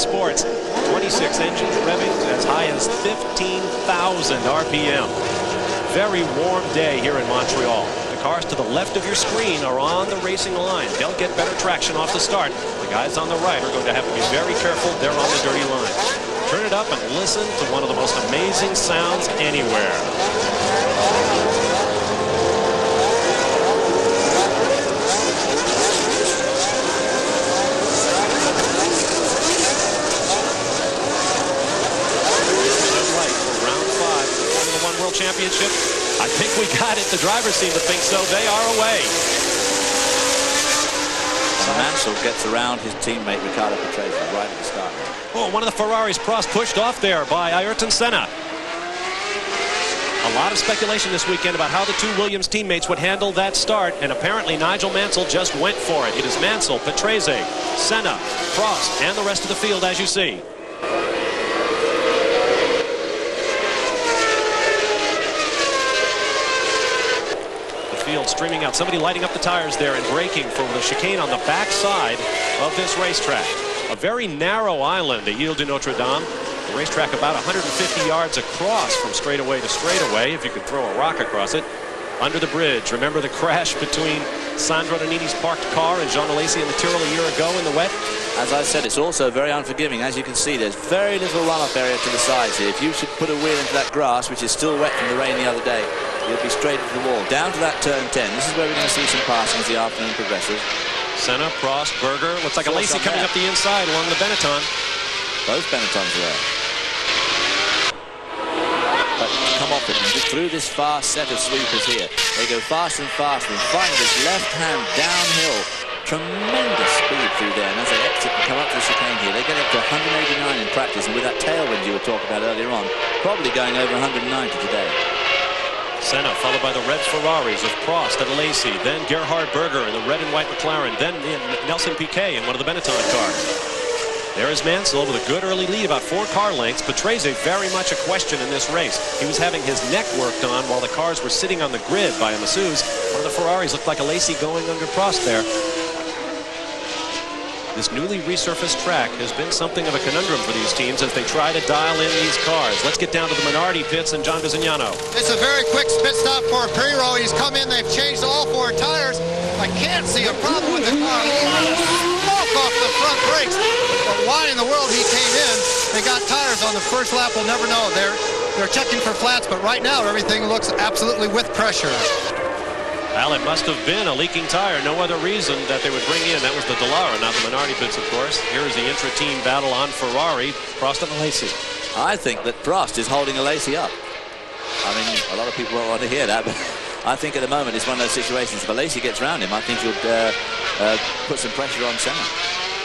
Sports. 26 engines revving as high as 15,000 RPM. Very warm day here in Montreal. The cars to the left of your screen are on the racing line. They'll get better traction off the start. The guys on the right are going to have to be very careful. They're on the dirty line. Turn it up and listen to one of the most amazing sounds anywhere. Championship. I think we got it. The drivers seem to think so. They are away. Mansell gets around his teammate Riccardo Patrese right at the start. Oh, one of the Ferraris, Prost, pushed off there by Ayrton Senna. A lot of speculation this weekend about how the two Williams teammates would handle that start, and apparently Nigel Mansell just went for it. It is Mansell, Patrese, Senna, Prost, and the rest of the field, as you see. Field streaming out. Somebody lighting up the tires there and braking for the chicane on the backside of this racetrack. A very narrow island at Ile de Notre Dame. The racetrack about 150 yards across from straightaway to straightaway, if you could throw a rock across it. Under the bridge. Remember the crash between Sandro Nannini's parked car and Jean Alesi in the Tyrrell a year ago in the wet? As I said, it's also very unforgiving. As you can see, there's very little runoff area to the sides here. If you should put a wheel into that grass, which is still wet from the rain the other day, you'll be straight into the wall. Down to that turn 10. This is where we're going to see some passing as the afternoon progresses. Senna, Prost, Berger. Looks like Alesi coming up the inside along the Benetton. Both Benettons are there. But come off it and just through this fast set of sweepers here. They go faster and faster and find this left hand downhill. Tremendous speed through there, and as they exit and come up to the chicane here, they get up to 189 in practice, and with that tailwind you were talking about earlier on, probably going over 190 today. Senna followed by the red Ferraris of Prost and Alesi, then Gerhard Berger in the red and white McLaren, then Nelson Piquet in one of the Benetton cars. There is Mansell with a good early lead, about 4 car lengths. Patrese very much a question in this race. He was having his neck worked on while the cars were sitting on the grid by a masseuse. One of the Ferraris looked like Alesi going under Prost there. This newly resurfaced track has been something of a conundrum for these teams as they try to dial in these cars. Let's get down to the Minardi pits and John Visignano. It's a very quick pit stop for Pirro. He's come in, they've changed all 4 tires. I can't see a problem with the car. A lot of smoke off the front brakes. But why in the world he came in? They got tires on the first lap, we'll never know. They're checking for flats, but right now everything looks absolutely with pressure. Well, it must have been a leaking tire. No other reason that they would bring in. That was the Dallara, not the Minardi pits, of course. Here is the intra-team battle on Ferrari. Prost and Alesi. I think that Prost is holding Alesi up. I mean, a lot of people won't want to hear that, but I think at the moment it's one of those situations. If Alesi gets around him, I think he'll put some pressure on Senna.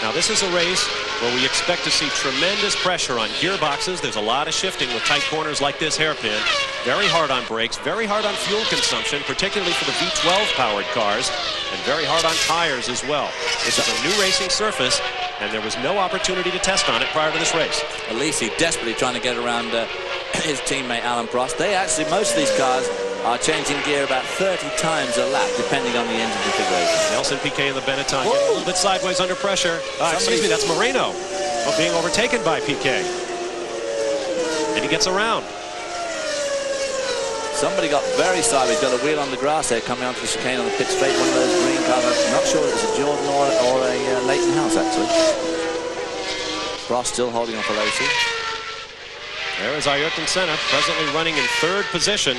Now, this is a race where we expect to see tremendous pressure on gearboxes. There's a lot of shifting with tight corners like this hairpin. Very hard on brakes, very hard on fuel consumption, particularly for the V12-powered cars, and very hard on tires as well. This is a new racing surface, and there was no opportunity to test on it prior to this race. Alesi desperately trying to get around his teammate Alan Prost. They actually, most of these cars are changing gear about 30 times a lap, depending on the engine configuration. Nelson Piquet in the Benetton, getting a little bit sideways under pressure. Excuse me, that's Moreno being overtaken by Piquet. And he gets around. Somebody got very sideways, got a wheel on the grass there, coming onto the chicane on the pit straight. One of those green cars. I'm not sure it was a Jordan or a Leighton House, actually. Prost still holding on for Alesi. There is Ayrton Senna, presently running in 3rd position,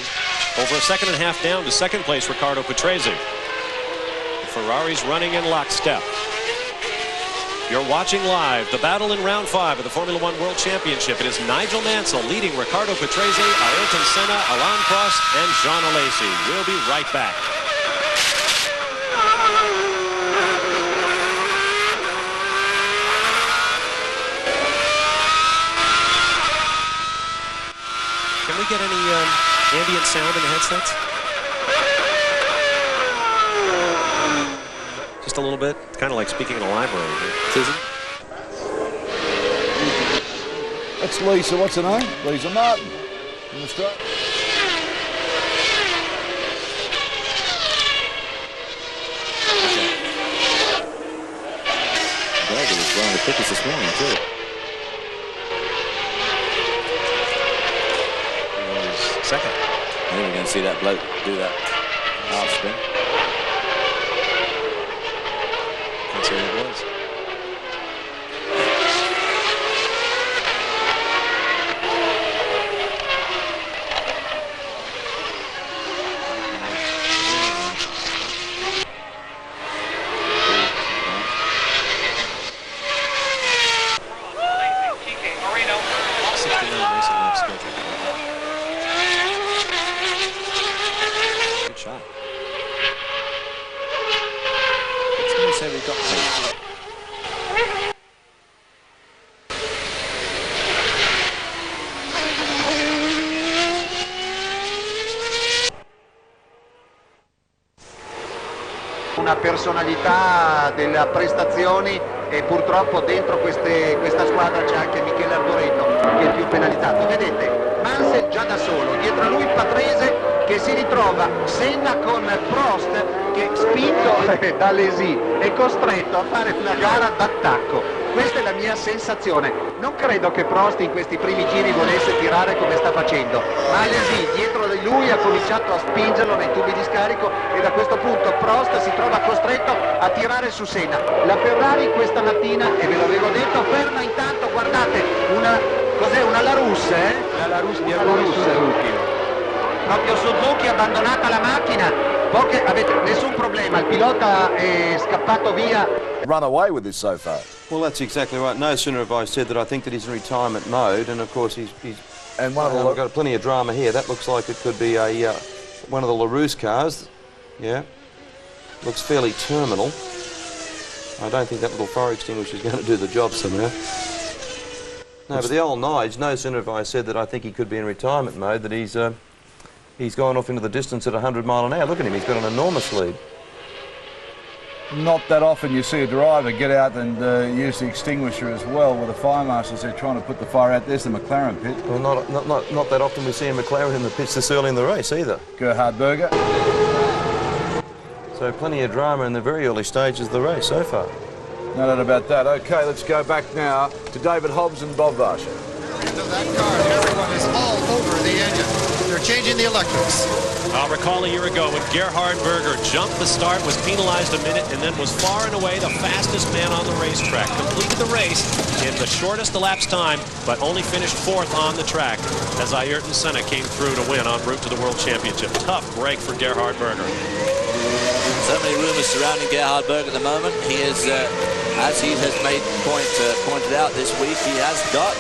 over a second and a half down to 2nd place Riccardo Patrese. The Ferrari's running in lockstep. You're watching live the battle in round 5 of the Formula One World Championship. It is Nigel Mansell leading Riccardo Patrese, Ayrton Senna, Alain Prost, and Jean Alesi. We'll be right back. Can we get any ambient sound in the headsets? Just a little bit. It's kind of like speaking in a library here. Susan? That's Lisa, what's her name? Lisa Martin from Australia. Berger was one of the quickest this morning, too. second. I think we're going to see that bloke do that half spin. That's who it was. Shot. It's going to say we got paid. Una personalità delle prestazioni e purtroppo dentro questa squadra c'è anche Michele Arboreto che è il più penalizzato. Vedete, Mansell già da solo, dietro a lui Patrese che si ritrova, Senna con Prost che spinto da Lesy è costretto a fare una gara d'attacco. Questa è la mia sensazione. Non credo che Prost in questi primi giri volesse tirare come sta facendo, ma Lesy dietro di lui ha cominciato a spingerlo nei tubi di scarico e da questo punto Prost si trova costretto a tirare su Senna. La Ferrari questa mattina, e ve l'avevo detto, ferma intanto, guardate, cos'è, una Larousse, eh? La Larousse di Suzuki. Proprio Suzuki ha abbandonata la macchina. Avete nessun problema, il pilota è scappato via. Run away with this so far. Well, that's exactly right. No sooner have I said that I think that he's in retirement mode, and of course he's And one of the we've got plenty of drama here. That looks like it could be a one of the LaRousse cars. Yeah, looks fairly terminal. I don't think that little fire extinguisher is going to do the job somehow. No, but the old Nige, no sooner have I said that I think he could be in retirement mode, that he's gone off into the distance at 100 mile an hour. Look at him, he's got an enormous lead. Not that often you see a driver get out and use the extinguisher as well with the fire marshals. They're trying to put the fire out. There's the McLaren pit. Well, not that often we see a McLaren in the pits this early in the race either. Gerhard Berger. So plenty of drama in the very early stages of the race so far. No doubt about that. Okay, let's go back now to David Hobbs and Bob Varsha. Into that car, everyone is all over the engine. They're changing the electrics. I'll recall a year ago when Gerhard Berger jumped the start, was penalized a minute, and then was far and away the fastest man on the racetrack. Completed the race in the shortest elapsed time, but only finished fourth on the track as Ayrton Senna came through to win en route to the World Championship. Tough break for Gerhard Berger. So many rumors surrounding Gerhard Berger at the moment. He is, as he has pointed out this week, he has got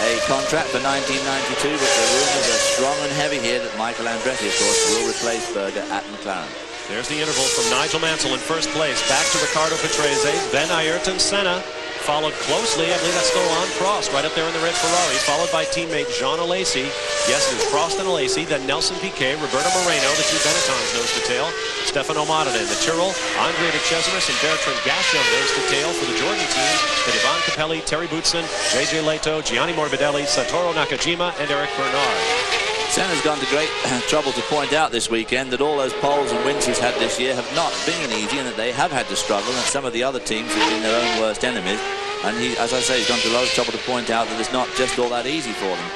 a contract for 1992, but the rumors are strong and heavy here that Michael Andretti, of course, will replace Berger at McLaren. There's the interval from Nigel Mansell in first place, back to Riccardo Patrese, then Ayrton Senna, followed closely, I believe that's still on Prost, right up there in the red Ferrari, followed by teammate Jean Alesi. Yes, it is Prost and Alesi, then Nelson Piquet, Roberto Moreno, the two Benettons nose to tail, Stefano Modena in the Tyrrell, Andre de Cesaris and Bertrand Gachot nose to tail for the Jordan team, then Ivan Capelli, Terry Boutsen, JJ Leto, Gianni Morbidelli, Satoru Nakajima, and Eric Bernard. Senna's gone to great trouble to point out this weekend that all those poles and wins he's had this year have not been easy and that they have had to struggle, and some of the other teams have been their own worst enemies. And he, as I say, he's gone to a lot of trouble to point out that it's not just all that easy for them.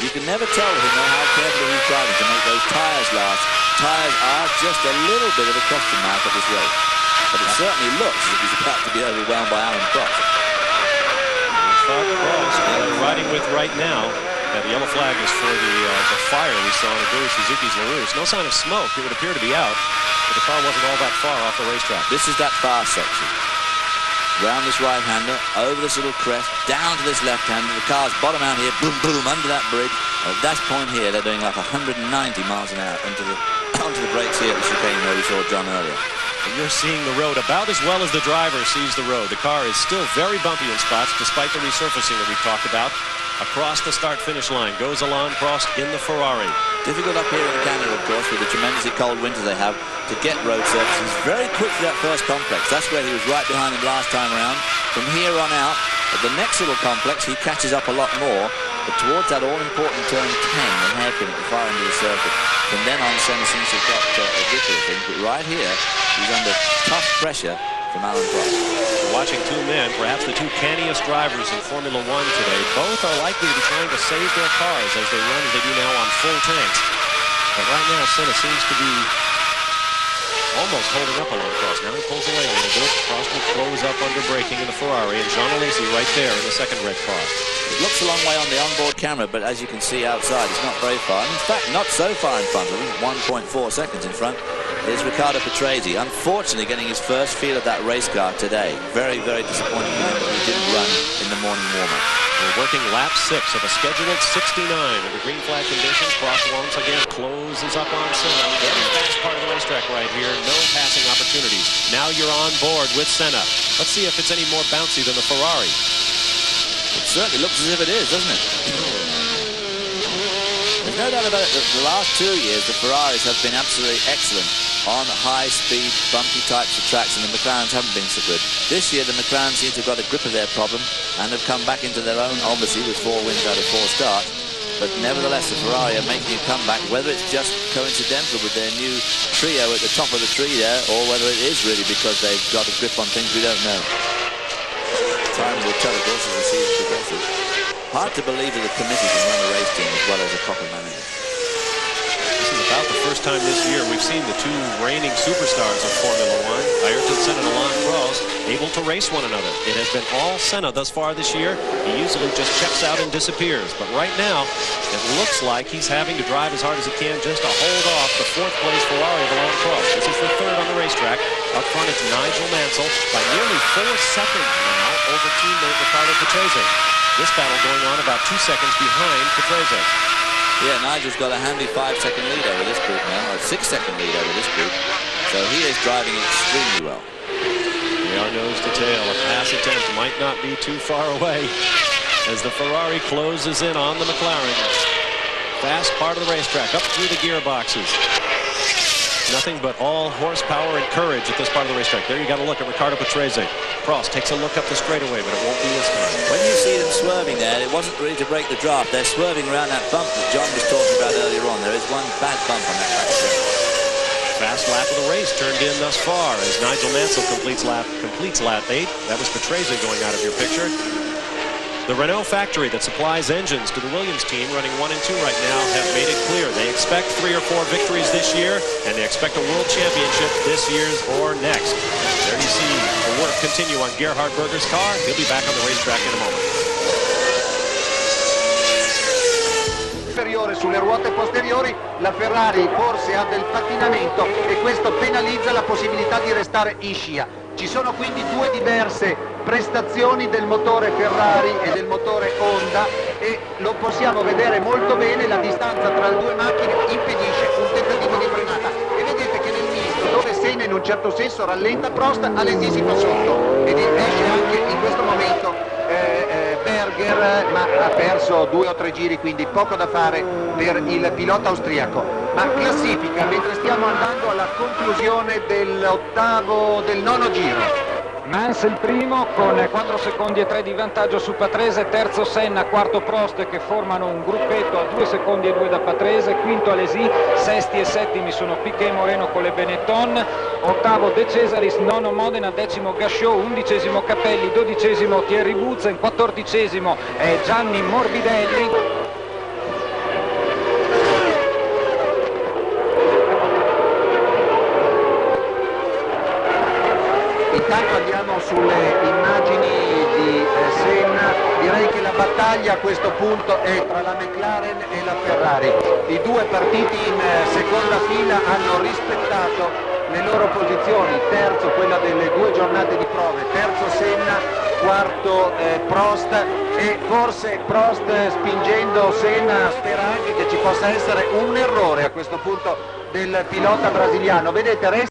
You can never tell with him how carefully he's driving to make those tyres last. Tyres are just a little bit of a question mark at this race. But it certainly looks as if he's about to be overwhelmed by Alan Prost. Riding with right now. The yellow flag is for the fire we saw in Aguri Suzuki's LaRousse. No sign of smoke. It would appear to be out, but the car wasn't all that far off the racetrack. This is that far section. Round this right-hander, over this little crest, down to this left-hander. The car's bottom out here, boom, boom, under that bridge. At that point here, they're doing like 190 miles an hour onto the brakes here at the chicane where we saw John earlier. And you're seeing the road about as well as the driver sees the road. The car is still very bumpy in spots, despite the resurfacing that we've talked about. Across the start-finish line goes Alain Prost in the Ferrari. Difficult up here in Canada, of course, with the tremendously cold winters they have to get road surface. He's very quick for that first complex. That's where he was right behind him last time around. From here on out, at the next little complex, he catches up a lot more. But towards that all-important turn 10, the hairpin at the far end of the circuit. From then on, Senna seems to have got a grip of things. But right here, he's under tough pressure from Alan Prost. We're watching two men, perhaps the two canniest drivers in Formula One today. Both are likely to be trying to save their cars as they run as they do now on full tanks. But right now, Senna seems to be almost holding up along Prost. Now he pulls away a little bit. Prost will close up under braking in the Ferrari, and Jean Alesi right there in the second red car. It looks a long way on the onboard camera, but as you can see outside, it's not very far. In fact, not so far in front of him, 1.4 seconds in front, is Riccardo Patrese. Unfortunately, getting his first feel of that race car today. Very, very disappointing that he didn't run in the morning warm-up. We're working lap 6 of a scheduled 69 under green flag conditions. Prost once again closes up on Senna. Very fast part of the racetrack right here. No passing opportunities. Now you're on board with Senna. Let's see if it's any more bouncy than the Ferrari. It certainly looks as if it is, doesn't it? There's no doubt about it that the last 2 years the Ferraris have been absolutely excellent on high-speed, bumpy types of tracks, and the McLarens haven't been so good. This year the McLarens seem to have got a grip of their problem and have come back into their own, obviously, with 4 wins out of 4 starts. But nevertheless, the Ferrari are making a comeback, whether it's just coincidental with their new trio at the top of the tree there, or whether it is really because they've got a grip on things we don't know. Time will tell, of course, as the season progresses. Hard to believe that the committee can run a race team as well as a proper manager. This is about the first time this year we've seen the 2 reigning superstars of Formula One, Ayrton Senna and Alain Prost, able to race one another. It has been all Senna thus far this year. He usually just checks out and disappears. But right now, it looks like he's having to drive as hard as he can just to hold off the 4th place Ferrari of Alain Prost. This is the 3rd on the racetrack. Up front, it's Nigel Mansell by nearly 4 seconds now over teammate Riccardo Patrese. This battle going on about 2 seconds behind Patrese. Yeah, Nigel's got a handy 5-second lead over this group now, or a 6-second lead over this group. So he is driving extremely well. They are nose to tail. A pass attempt might not be too far away as the Ferrari closes in on the McLaren. Fast part of the racetrack, up through the gearboxes. Nothing but all horsepower and courage at this part of the racetrack. There you got to look at Riccardo Patrese. Prost takes a look up the straightaway, but it won't be this time. When you see them swerving there, it wasn't really to break the draft. They're swerving around that bump that John was talking about earlier on. There is one bad bump on that back straight. Fast lap of the race turned in thus far as Nigel Mansell completes lap 8. That was Patrese going out of your picture. The Renault factory that supplies engines to the Williams team running 1 and 2 right now have made it clear they expect 3 or 4 victories this year, and they expect a world championship this year's or next. There you see the work continue on Gerhard Berger's car. He'll be back on the racetrack in a moment. Superiore sulle ruote posteriori, la Ferrari forse ha del pattinamento e questo penalizza la possibilità di restare in scia. Ci sono quindi 2 diverse prestazioni del motore Ferrari e del motore Honda e lo possiamo vedere molto bene, la distanza tra le 2 macchine impedisce un tentativo di frenata e vedete che nel misto dove Senna in un certo senso rallenta Prost, Alesi si fa sotto ed esce anche in questo momento Berger, ma ha perso 2 o 3 giri, quindi poco da fare per il pilota austriaco. Ma classifica, mentre stiamo andando alla conclusione del 9° giro. Mansell primo con 4 secondi e 3 di vantaggio su Patrese, terzo Senna, quarto Prost che formano un gruppetto a 2 secondi e 2 da Patrese, quinto Alesi, sesti e settimi sono Piquet e Moreno con le Benetton, ottavo De Cesaris, nono Modena, decimo Gasciot, 11° Capelli, 12° Thierry Buzen, 14° Gianni Morbidelli. Intanto andiamo sulle immagini di Senna, direi che la battaglia a questo punto è tra la McLaren e la Ferrari. I 2 partiti in seconda fila hanno rispettato le loro posizioni, terzo quella delle 2 giornate di prove, terzo Senna, quarto Prost e forse Prost spingendo Senna spera anche che ci possa essere un errore a questo punto del pilota brasiliano. Vedete, resta.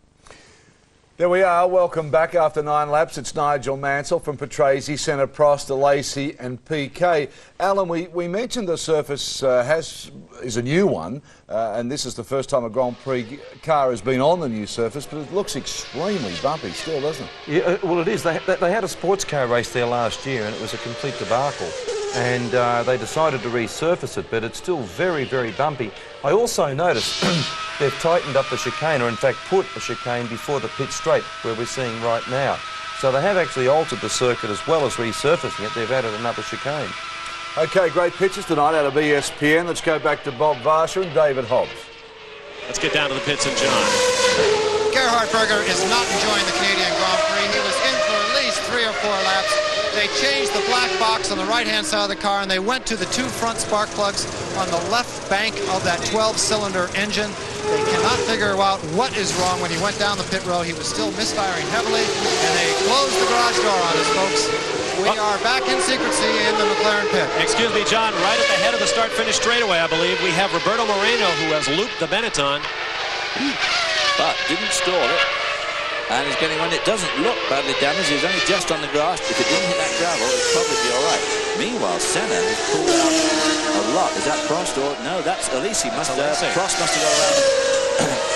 There we are. Welcome back after 9 laps. It's Nigel Mansell from Patrese, Senna, Prost, Alesi and PK. Alan, we mentioned the surface is a new one, and this is the first time a Grand Prix car has been on the new surface, but it looks extremely bumpy still, doesn't it? Yeah, well, it is. They had a sports car race there last year, and it was a complete debacle. And they decided to resurface it, but it's still very, very bumpy. I also noticed they've tightened up the chicane, or in fact put a chicane before the pit straight, where we're seeing right now. So they have actually altered the circuit as well as resurfacing it. They've added another chicane. OK, great pictures tonight out of ESPN. Let's go back to Bob Varsha and David Hobbs. Let's get down to the pits and John. Gerhard Berger is not enjoying the Canadian Grand Prix. He was in for at least 3 or 4 laps. They changed the black box on the right-hand side of the car, and they went to the 2 front spark plugs on the left bank of that 12-cylinder engine. They cannot figure out what is wrong. When he went down the pit road, he was still misfiring heavily, and they closed the garage door on us, folks. We are back in secrecy in the McLaren pit. Excuse me, John, right at the head of the start-finish straightaway, I believe, we have Roberto Moreno, who has looped the Benetton. But didn't stall it. And he's getting, when it doesn't look badly damaged, he's only just on the grass. If it didn't hit that gravel, it'd probably be all right. Meanwhile, Senna has pulled out a lot. Is that Prost or no? That's Alesi. Prost must have gone around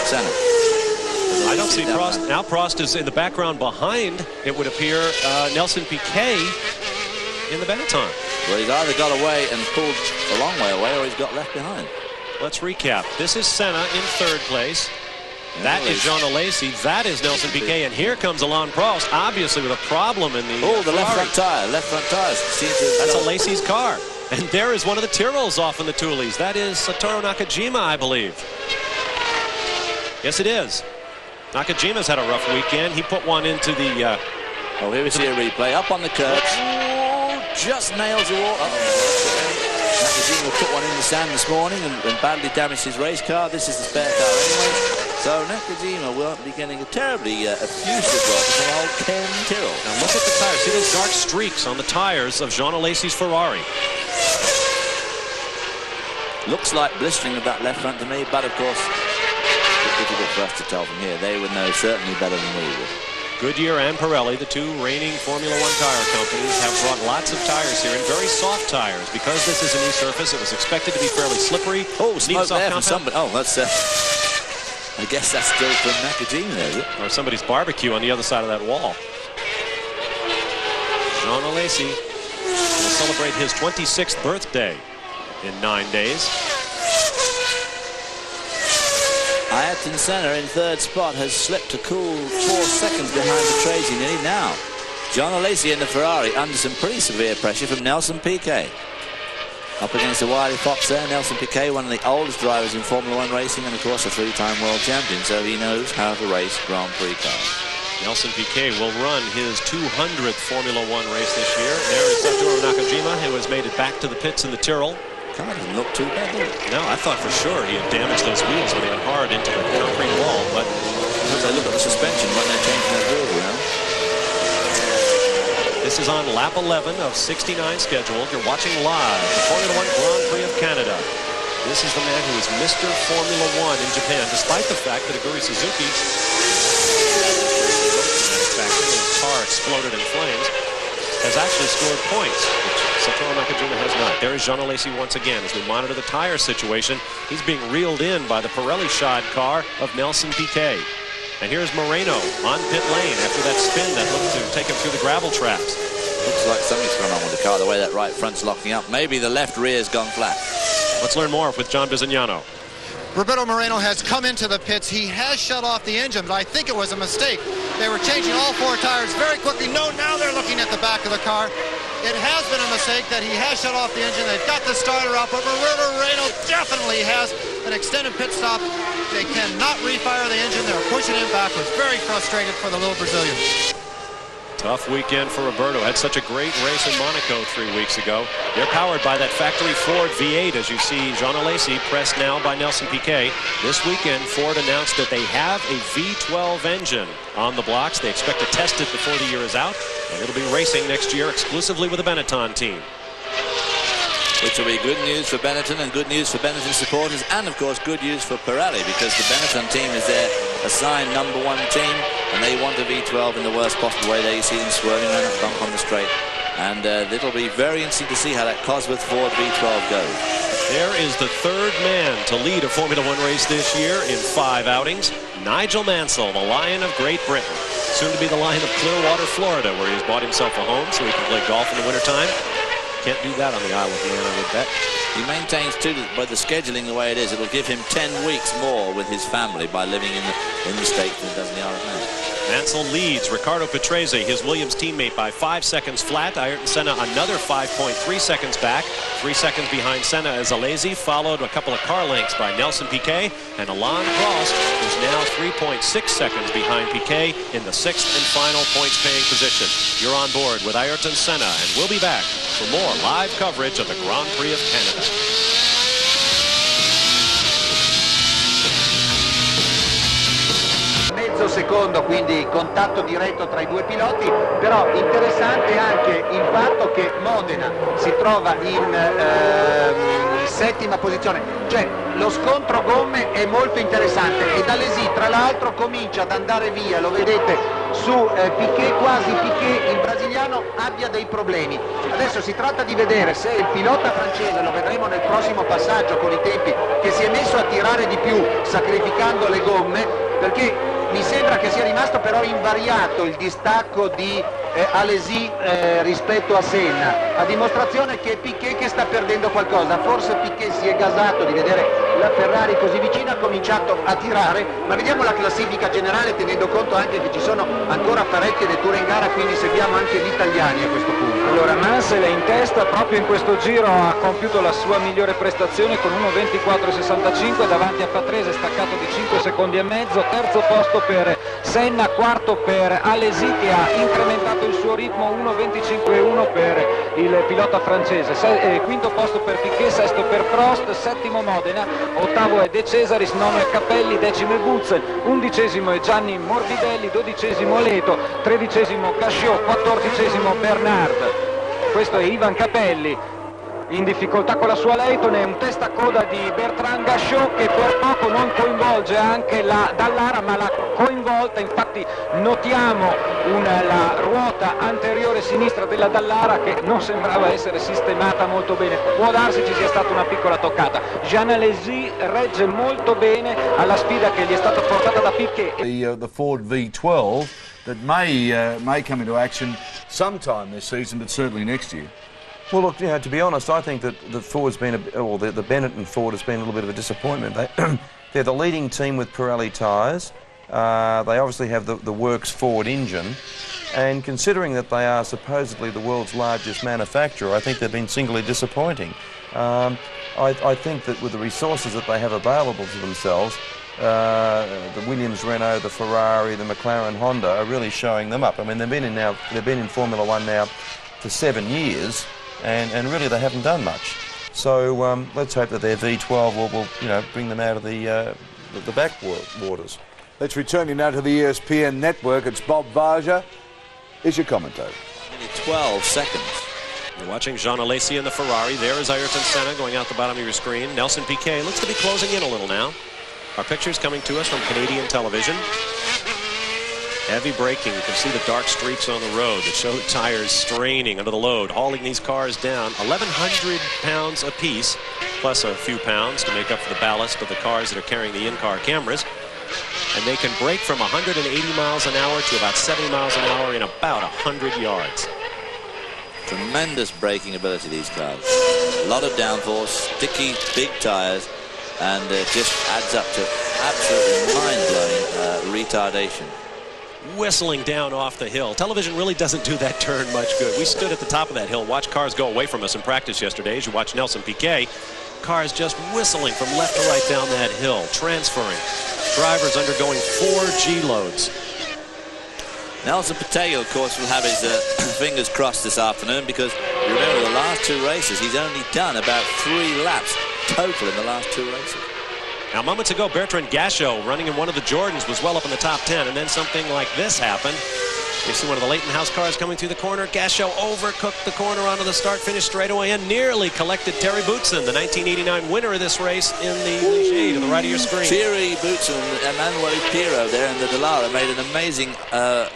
Senna. I don't see Prost. Now Prost is in the background behind, it would appear, Nelson Piquet in the Benetton. Well, he's either got away and pulled a long way away, or he's got left behind. Let's recap. This is Senna in 3rd place. That is Jean Alesi. That is Nelson Piquet. And here comes Alain Prost, obviously with a problem in the the left front tire. Left front tires. That's Alesi's car. And there is one of the Tyrrells off in the Tuolis. That is Satoru Nakajima, I believe. Yes, it is. Nakajima's had a rough weekend. He put one into the... here we see a replay. Up on the curbs. Just nails the wall. Nakajima put one in the sand this morning and badly damaged his race car. This is the spare car anyway. So Nakajima won't be getting a terribly effusive run from old Ken Tyrrell. Now look at the tires. See those dark streaks on the tires of Jean Alesi's Ferrari. Looks like blistering of that left front to me, but of course it's difficult for us to tell from here. They would know certainly better than we would. Goodyear and Pirelli, the 2 reigning Formula 1 tire companies, have brought lots of tires here, and very soft tires. Because this is a new surface, it was expected to be fairly slippery. Oh, smoke there from somebody. Oh, that's... I guess that's still from Nakajima there, is it? Or somebody's barbecue on the other side of that wall. Jean Alesi will celebrate his 26th birthday in 9 days. Ayrton Senna in 3rd spot has slipped a cool 4 seconds behind Patrese nearly now. Jean Alesi in the Ferrari under some pretty severe pressure from Nelson Piquet. Up against the wily fox there, Nelson Piquet, one of the oldest drivers in Formula 1 racing and of course a 3-time world champion, so he knows how to race Grand Prix cars. Nelson Piquet will run his 200th Formula 1 race this year. There is Satoru Nakajima, who has made it back to the pits in the Tyrrell. Car doesn't look too bad, does it? No, I thought for sure he had damaged those wheels when they went hard into the concrete wall, but... Because they look at the suspension when they're changing their wheel, you know? This is on lap 11 of 69 scheduled. You're watching live the Formula 1 Grand Prix of Canada. This is the man who is Mr. Formula 1 in Japan, despite the fact that Aguri Suzuki, his car exploded in flames, has actually scored points, which Satoru Nakajima has not. There is Jean Alesi once again as we monitor the tire situation. He's being reeled in by the Pirelli shod car of Nelson Piquet. And here's Moreno on pit lane after that spin that looked to take him through the gravel traps. Looks like something's going on with the car, the way that right front's locking up. Maybe the left rear's gone flat. Let's learn more with John Bizignano. Roberto Moreno has come into the pits. He has shut off the engine, but I think it was a mistake. They were changing all 4 tires very quickly. No, now they're looking at the back of the car. It has been a mistake that he has shut off the engine. They've got the starter up, but Roberto Moreno definitely has an extended pit stop. They cannot refire the engine. They're pushing him backwards. Very frustrated for the little Brazilian. Tough weekend for Roberto. Had such a great race in Monaco 3 weeks ago. They're powered by that factory Ford V8, as you see Jean Alesi pressed now by Nelson Piquet. This weekend, Ford announced that they have a V12 engine on the blocks. They expect to test it before the year is out, and it'll be racing next year exclusively with the Benetton team. Which will be good news for Benetton and good news for Benetton supporters, and of course good news for Pirelli, because the Benetton team is their assigned #1 team, and they want a V12 in the worst possible way. There you see them swirling around that bump on the straight, and it'll be very interesting to see how that Cosworth Ford V12 goes. There is the 3rd man to lead a Formula 1 race this year in 5 outings. Nigel Mansell, the Lion of Great Britain, soon to be the Lion of Clearwater, Florida, where he's bought himself a home so he can play golf in the wintertime. Can't do that on the Isle of Man, I would bet. He maintains, too, that by the scheduling the way it is, it'll give him 10 weeks more with his family by living in the States than it does in the Isle of Man. Mansell leads Riccardo Patrese, his Williams teammate, by 5 seconds flat. Ayrton Senna another 5.3 seconds back. 3 seconds behind Senna is Alesi, followed a couple of car lengths by Nelson Piquet. And Alain Prost is now 3.6 seconds behind Piquet in the 6th and final points-paying position. You're on board with Ayrton Senna, and we'll be back for more live coverage of the Grand Prix of Canada. Mezzo secondo, quindi contatto diretto tra i due piloti, però interessante anche il fatto che Modena si trova in settima posizione, cioè lo scontro gomme è molto interessante e Alesi tra l'altro comincia ad andare via, lo vedete su Piquet, quasi Piquet, il brasiliano, abbia dei problemi. Adesso si tratta di vedere se il pilota francese, lo vedremo nel prossimo passaggio con i tempi, che si è messo a tirare di più sacrificando le gomme, perché mi sembra che sia rimasto però invariato il distacco di Alesi rispetto a Senna, a dimostrazione che è Piquet che sta perdendo qualcosa. Forse Piquet si è gasato di vedere la Ferrari così vicina, ha cominciato a tirare, ma vediamo la classifica generale tenendo conto anche che ci sono ancora parecchie letture in gara, quindi seguiamo anche gli italiani a questo punto. Allora Mansell è in testa, proprio in questo giro ha compiuto la sua migliore prestazione con 1.24.65 davanti a Patrese, staccato di 5 secondi e mezzo. Terzo posto per Senna, quarto per Alesi che ha incrementato il suo ritmo, 1.25.1 per il pilota francese, quinto posto per Piquet, sesto per Prost, settimo Modena, ottavo è De Cesaris, nono è Capelli, decimo è Butzen, undicesimo è Gianni Morbidelli, dodicesimo Leto, tredicesimo Casciot, quattordicesimo Bernard. Questo è Ivan Capelli in difficoltà con la sua Leighton, è un testa-coda di Bertrand Gachot che per poco non coinvolge anche la Dallara, ma l'ha coinvolta. Infatti notiamo la ruota anteriore sinistra della Dallara che non sembrava essere sistemata molto bene, può darsi ci sia stata una piccola toccata. Jean Alesi regge molto bene alla sfida che gli è stata portata da Piquet. The Ford V12 that may come into action sometime this season, but certainly next year. Well, look, you know, to be honest, I think that the Ford's been, the Benetton Ford has been a little bit of a disappointment. They're the leading team with Pirelli tyres. They obviously have the works Ford engine. And considering that they are supposedly the world's largest manufacturer, I think they've been singularly disappointing. I think that with the resources that they have available to themselves, the Williams, Renault, the Ferrari, the McLaren, Honda are really showing them up. I mean, they've been in Formula One now for 7 years. And really they haven't done much. So let's hope that their V12 will bring them out of the backwaters. Let's return you now to the ESPN network. It's Bob Varja. Is your commentator. 12 seconds. You're watching Jean Alesi in the Ferrari. There is Ayrton Senna going out the bottom of your screen. Nelson Piquet looks to be closing in a little now. Our pictures coming to us from Canadian television. Heavy braking. You can see the dark streaks on the road that show tires straining under the load, hauling these cars down 1,100 pounds apiece, plus a few pounds to make up for the ballast of the cars that are carrying the in-car cameras. And they can brake from 180 miles an hour to about 70 miles an hour in about 100 yards. Tremendous braking ability, these cars. A lot of downforce, sticky, big tires, and it just adds up to absolutely mind-blowing retardation. Whistling down off the hill. Television really doesn't do that turn much good. We stood at the top of that hill, watched cars go away from us in practice yesterday. As you watch Nelson Piquet, cars just whistling from left to right down that hill, transferring. Drivers undergoing 4 G-loads. Nelson Piquet, of course, will have his fingers crossed this afternoon because, remember, the last 2 races, he's only done about 3 laps total in the last 2 races. Now, moments ago, Bertrand Gachot, running in one of the Jordans, was well up in the top 10, and then something like this happened. You see one of the Leighton House cars coming through the corner. Gachot overcooked the corner onto the start-finish straightaway and nearly collected Thierry Boutsen, the 1989 winner of this race, in the shade to the right of your screen. Thierry Boutsen and Emmanuel Pirot there in the Dallara made an amazing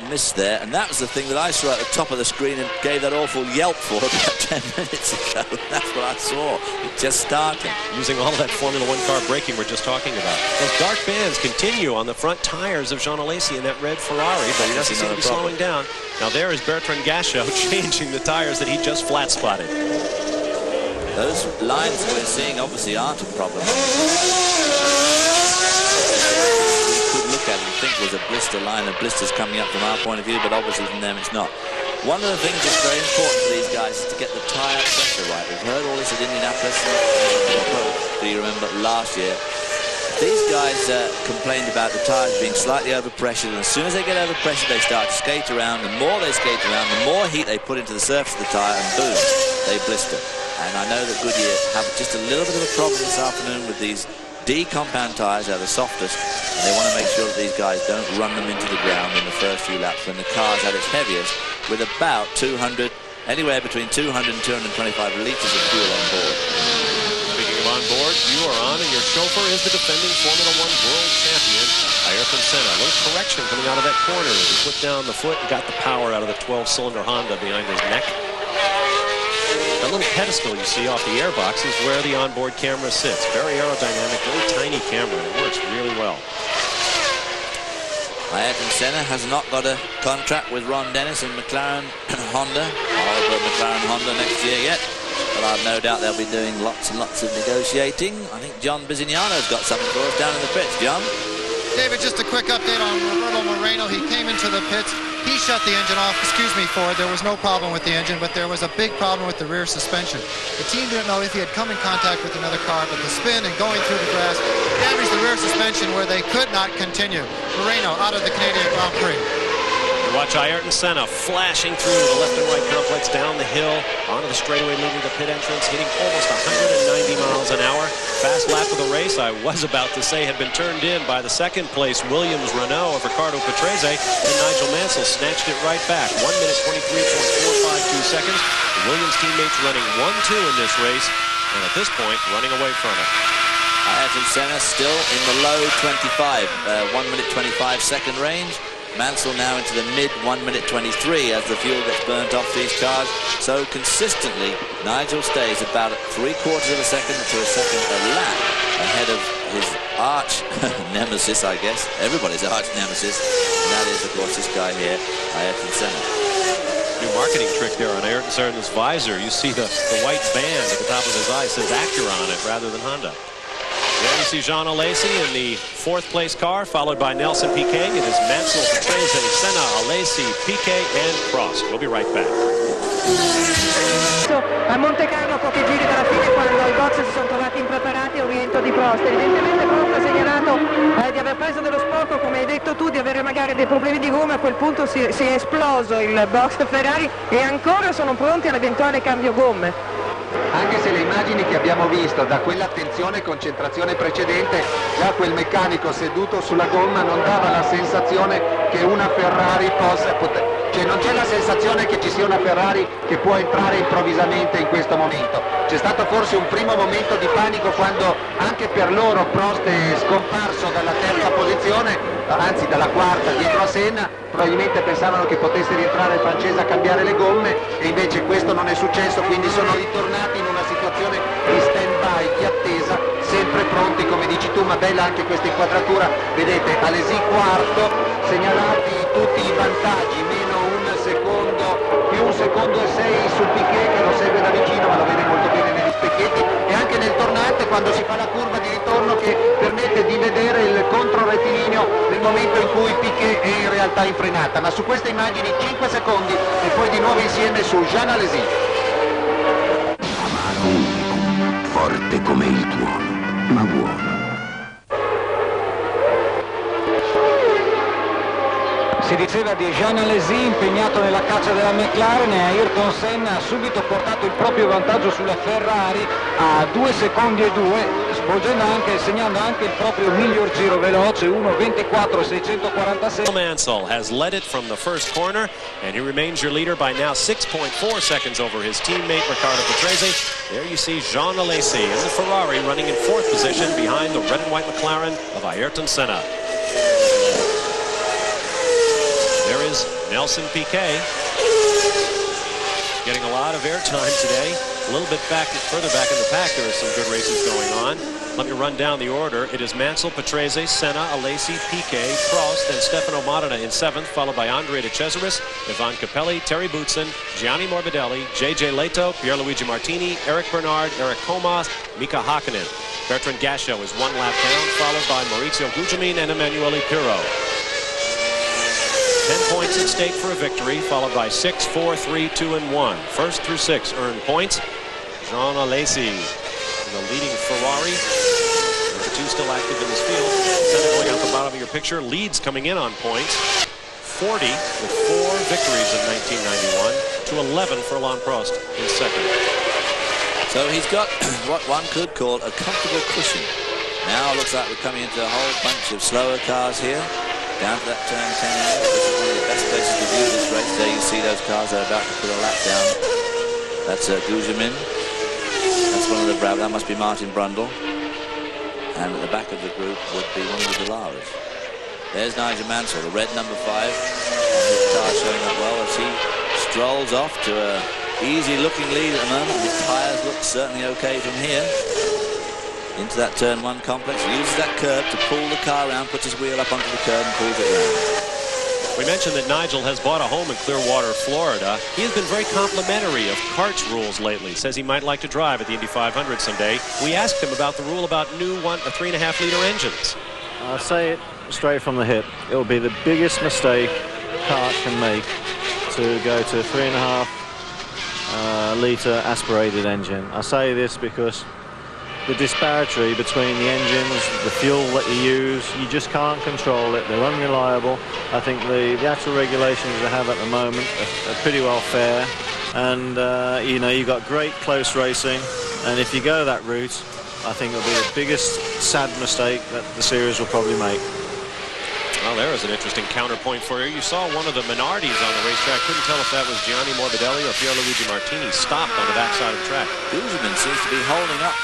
miss there, and that was the thing that I saw at the top of the screen and gave that awful yelp for about 10 minutes ago. That's what I saw. It just started. Using all of that Formula One car braking we're just talking about. Those dark bands continue on the front tires of Jean Alesi in that red Ferrari, but he doesn't seem to be slowing down. Now there is Bertrand Gachot changing the tires that he just flat spotted. Those lines that we're seeing obviously aren't a problem. We could look at them think was a blister line of blisters coming up from our point of view, but obviously from them it's not. One of the things that's very important for these guys is to get the tyre pressure right. We've heard all this at Indianapolis, do you remember last year? These guys complained about the tyres being slightly overpressured, and as soon as they get overpressured, they start to skate around. The more they skate around, the more heat they put into the surface of the tyre, and boom, they blister. And I know that Goodyear have just a little bit of a problem this afternoon with these D-compound tyres. They're the softest, and they want to make sure that these guys don't run them into the ground in the first few laps when the car's at its heaviest, with about 200, anywhere between 200 and 225 litres of fuel on board. Speaking of on board, you are on, and your chauffeur is the defending Formula One world champion, Ayrton Senna. A little correction coming out of that corner as he put down the foot and got the power out of the 12-cylinder Honda behind his neck. That little pedestal you see off the airbox is where the onboard camera sits. Very aerodynamic, very tiny camera. It works really well. Ayrton Senna has not got a contract with Ron Dennis and McLaren Honda, or McLaren Honda next year yet. But I've no doubt they'll be doing lots and lots of negotiating. I think John Bizignano's got something for us down in the pits. John? David, just a quick update on Roberto Moreno. He came into the pits. He shut the engine off. Excuse me, Ford. There was no problem with the engine, but there was a big problem with the rear suspension. The team didn't know if he had come in contact with another car, but the spin and going through the grass damaged the rear suspension where they could not continue. Moreno out of the Canadian Grand Prix. You watch Ayrton Senna flashing through the left and right complex down the hill onto the straightaway leading to pit entrance, hitting almost 190 miles an hour. Fast lap of the race, I was about to say, had been turned in by the second place Williams Renault of Riccardo Patrese, and Nigel Mansell snatched it right back. 1 minute 23.452 seconds. The Williams teammates running 1-2 in this race, and at this point running away from it. Ayrton Senna still in the low 25, 1 minute 25 second range. Mansell now into the mid 1 minute 23 as the fuel gets burnt off these cars. So consistently, Nigel stays about 3/4 of a second to a second a lap ahead of his arch nemesis, I guess. Everybody's arch nemesis. And that is, of course, this guy here, Ayrton Senna. New marketing trick there on Ayrton Senna's visor. You see the white band at the top of his eye says Acura on it rather than Honda. There you see Jean Alesi in the 4th place car, followed by Nelson Piquet. It is Mansell, Patrese, Senna, Alesi, Piquet, and Prost. We'll be right back. A Monte Carlo a pochi giri dalla fine, quando i box si sono trovati impreparati, un rientro di Prost. Evidentemente Prost ha segnalato di aver preso dello sporco, come hai detto tu, di avere magari dei problemi di gomma. A quel punto si è esploso il box Ferrari e ancora sono pronti all'eventuale cambio gomme. Anche se le immagini che abbiamo visto da quell'attenzione e concentrazione precedente, già quel meccanico seduto sulla gomma non dava la sensazione che una Ferrari cioè non c'è la sensazione che ci sia una Ferrari che può entrare improvvisamente in questo momento. C'è stato forse un primo momento di panico quando anche per loro Prost è scomparso dalla 3ª posizione, anzi dalla 4ª dietro a Senna. Probabilmente pensavano che potesse rientrare il francese a cambiare le gomme e invece questo non è successo, quindi sono ritornati in una situazione di stand-by, di attesa, sempre pronti, come dici tu, ma bella anche questa inquadratura. Vedete, Alesi 4º, segnalati tutti i vantaggi, meno 1 secondo, più 1 secondo e 6 su Piquet che lo segue da vicino, ma lo vede molto bene negli specchietti, e anche nel tornante quando si fa la curva di ritorno che permette di vedere il controrettilineo nel momento in cui Piquet è in realtà in frenata. Ma su queste immagini 5 secondi e poi di nuovo insieme su Jean Alesi. Amaro unico, forte come il tuono, ma buono. Si diceva di Jean Alesi impegnato nella caccia della McLaren, e Ayrton Senna ha subito portato il proprio vantaggio sulla Ferrari a 2 secondi e 2, svolgendo anche, segnando anche il proprio miglior giro veloce, 1:24.646. Mansell has led it from the first corner, and he remains your leader by now 6.4 seconds over his teammate Riccardo Patrese. There you see Jean Alesi in the Ferrari running in 4th position behind the red and white McLaren of Ayrton Senna. There is Nelson Piquet, getting a lot of airtime today. A little bit further back in the pack, there are some good races going on. Let me run down the order. It is Mansell, Patrese, Senna, Alesi, Piquet, Prost, and Stefano Modena in 7th, followed by Andrea De Cesaris, Ivan Capelli, Terry Boutsen, Gianni Morbidelli, J.J. Leto, Pierluigi Martini, Eric Bernard, Eric Comas, Mika Hakkinen. Bertrand Gasho is 1 lap down, followed by Maurizio Gugelmin and Emanuele Pirro. 10 points at stake for a victory, followed by 6, 4, 3, 2, and 1. First through 6 earn points. Jean Alesi in the leading Ferrari. The two still active in this field. Senna going out the bottom of your picture. Leads coming in on points. 40 with 4 victories in 1991 to 11 for Alain Prost in second. So he's got what one could call a comfortable cushion. Now it looks like we're coming into a whole bunch of slower cars here. Down to that turn 10 area. This is one of the best places to view this race. There you see those cars that are about to put a lap down. That's Gujamin. That's one of the Bravo. That must be Martin Brundle. And at the back of the group would be one of the Delaras. There's Nigel Mansell, the red number 5. And his car showing up well as he strolls off to a easy-looking lead at the moment. His tyres look certainly okay from here. Into that turn 1 complex, uses that curb to pull the car around, puts his wheel up onto the curb and pulls it around. We mentioned that Nigel has bought a home in Clearwater, Florida. He has been very complimentary of karts rules lately. Says he might like to drive at the Indy 500 someday. We asked him about the rule about new 3.5-liter engines. I'll say it straight from the hip. It will be the biggest mistake kart can make to go to a 3.5-liter aspirated engine. I say this because the disparity between the engines, the fuel that you use, you just can't control it. They're unreliable. I think the actual regulations they have at the moment are pretty well fair. And, you know, you've got great close racing. And if you go that route, I think it'll be the biggest sad mistake that the series will probably make. Well, there is an interesting counterpoint for you. You saw one of the Minardis on the racetrack. Couldn't tell if that was Gianni Morbidelli or Pierluigi Martini stopped on the backside of the track. Gujamin seems to be holding up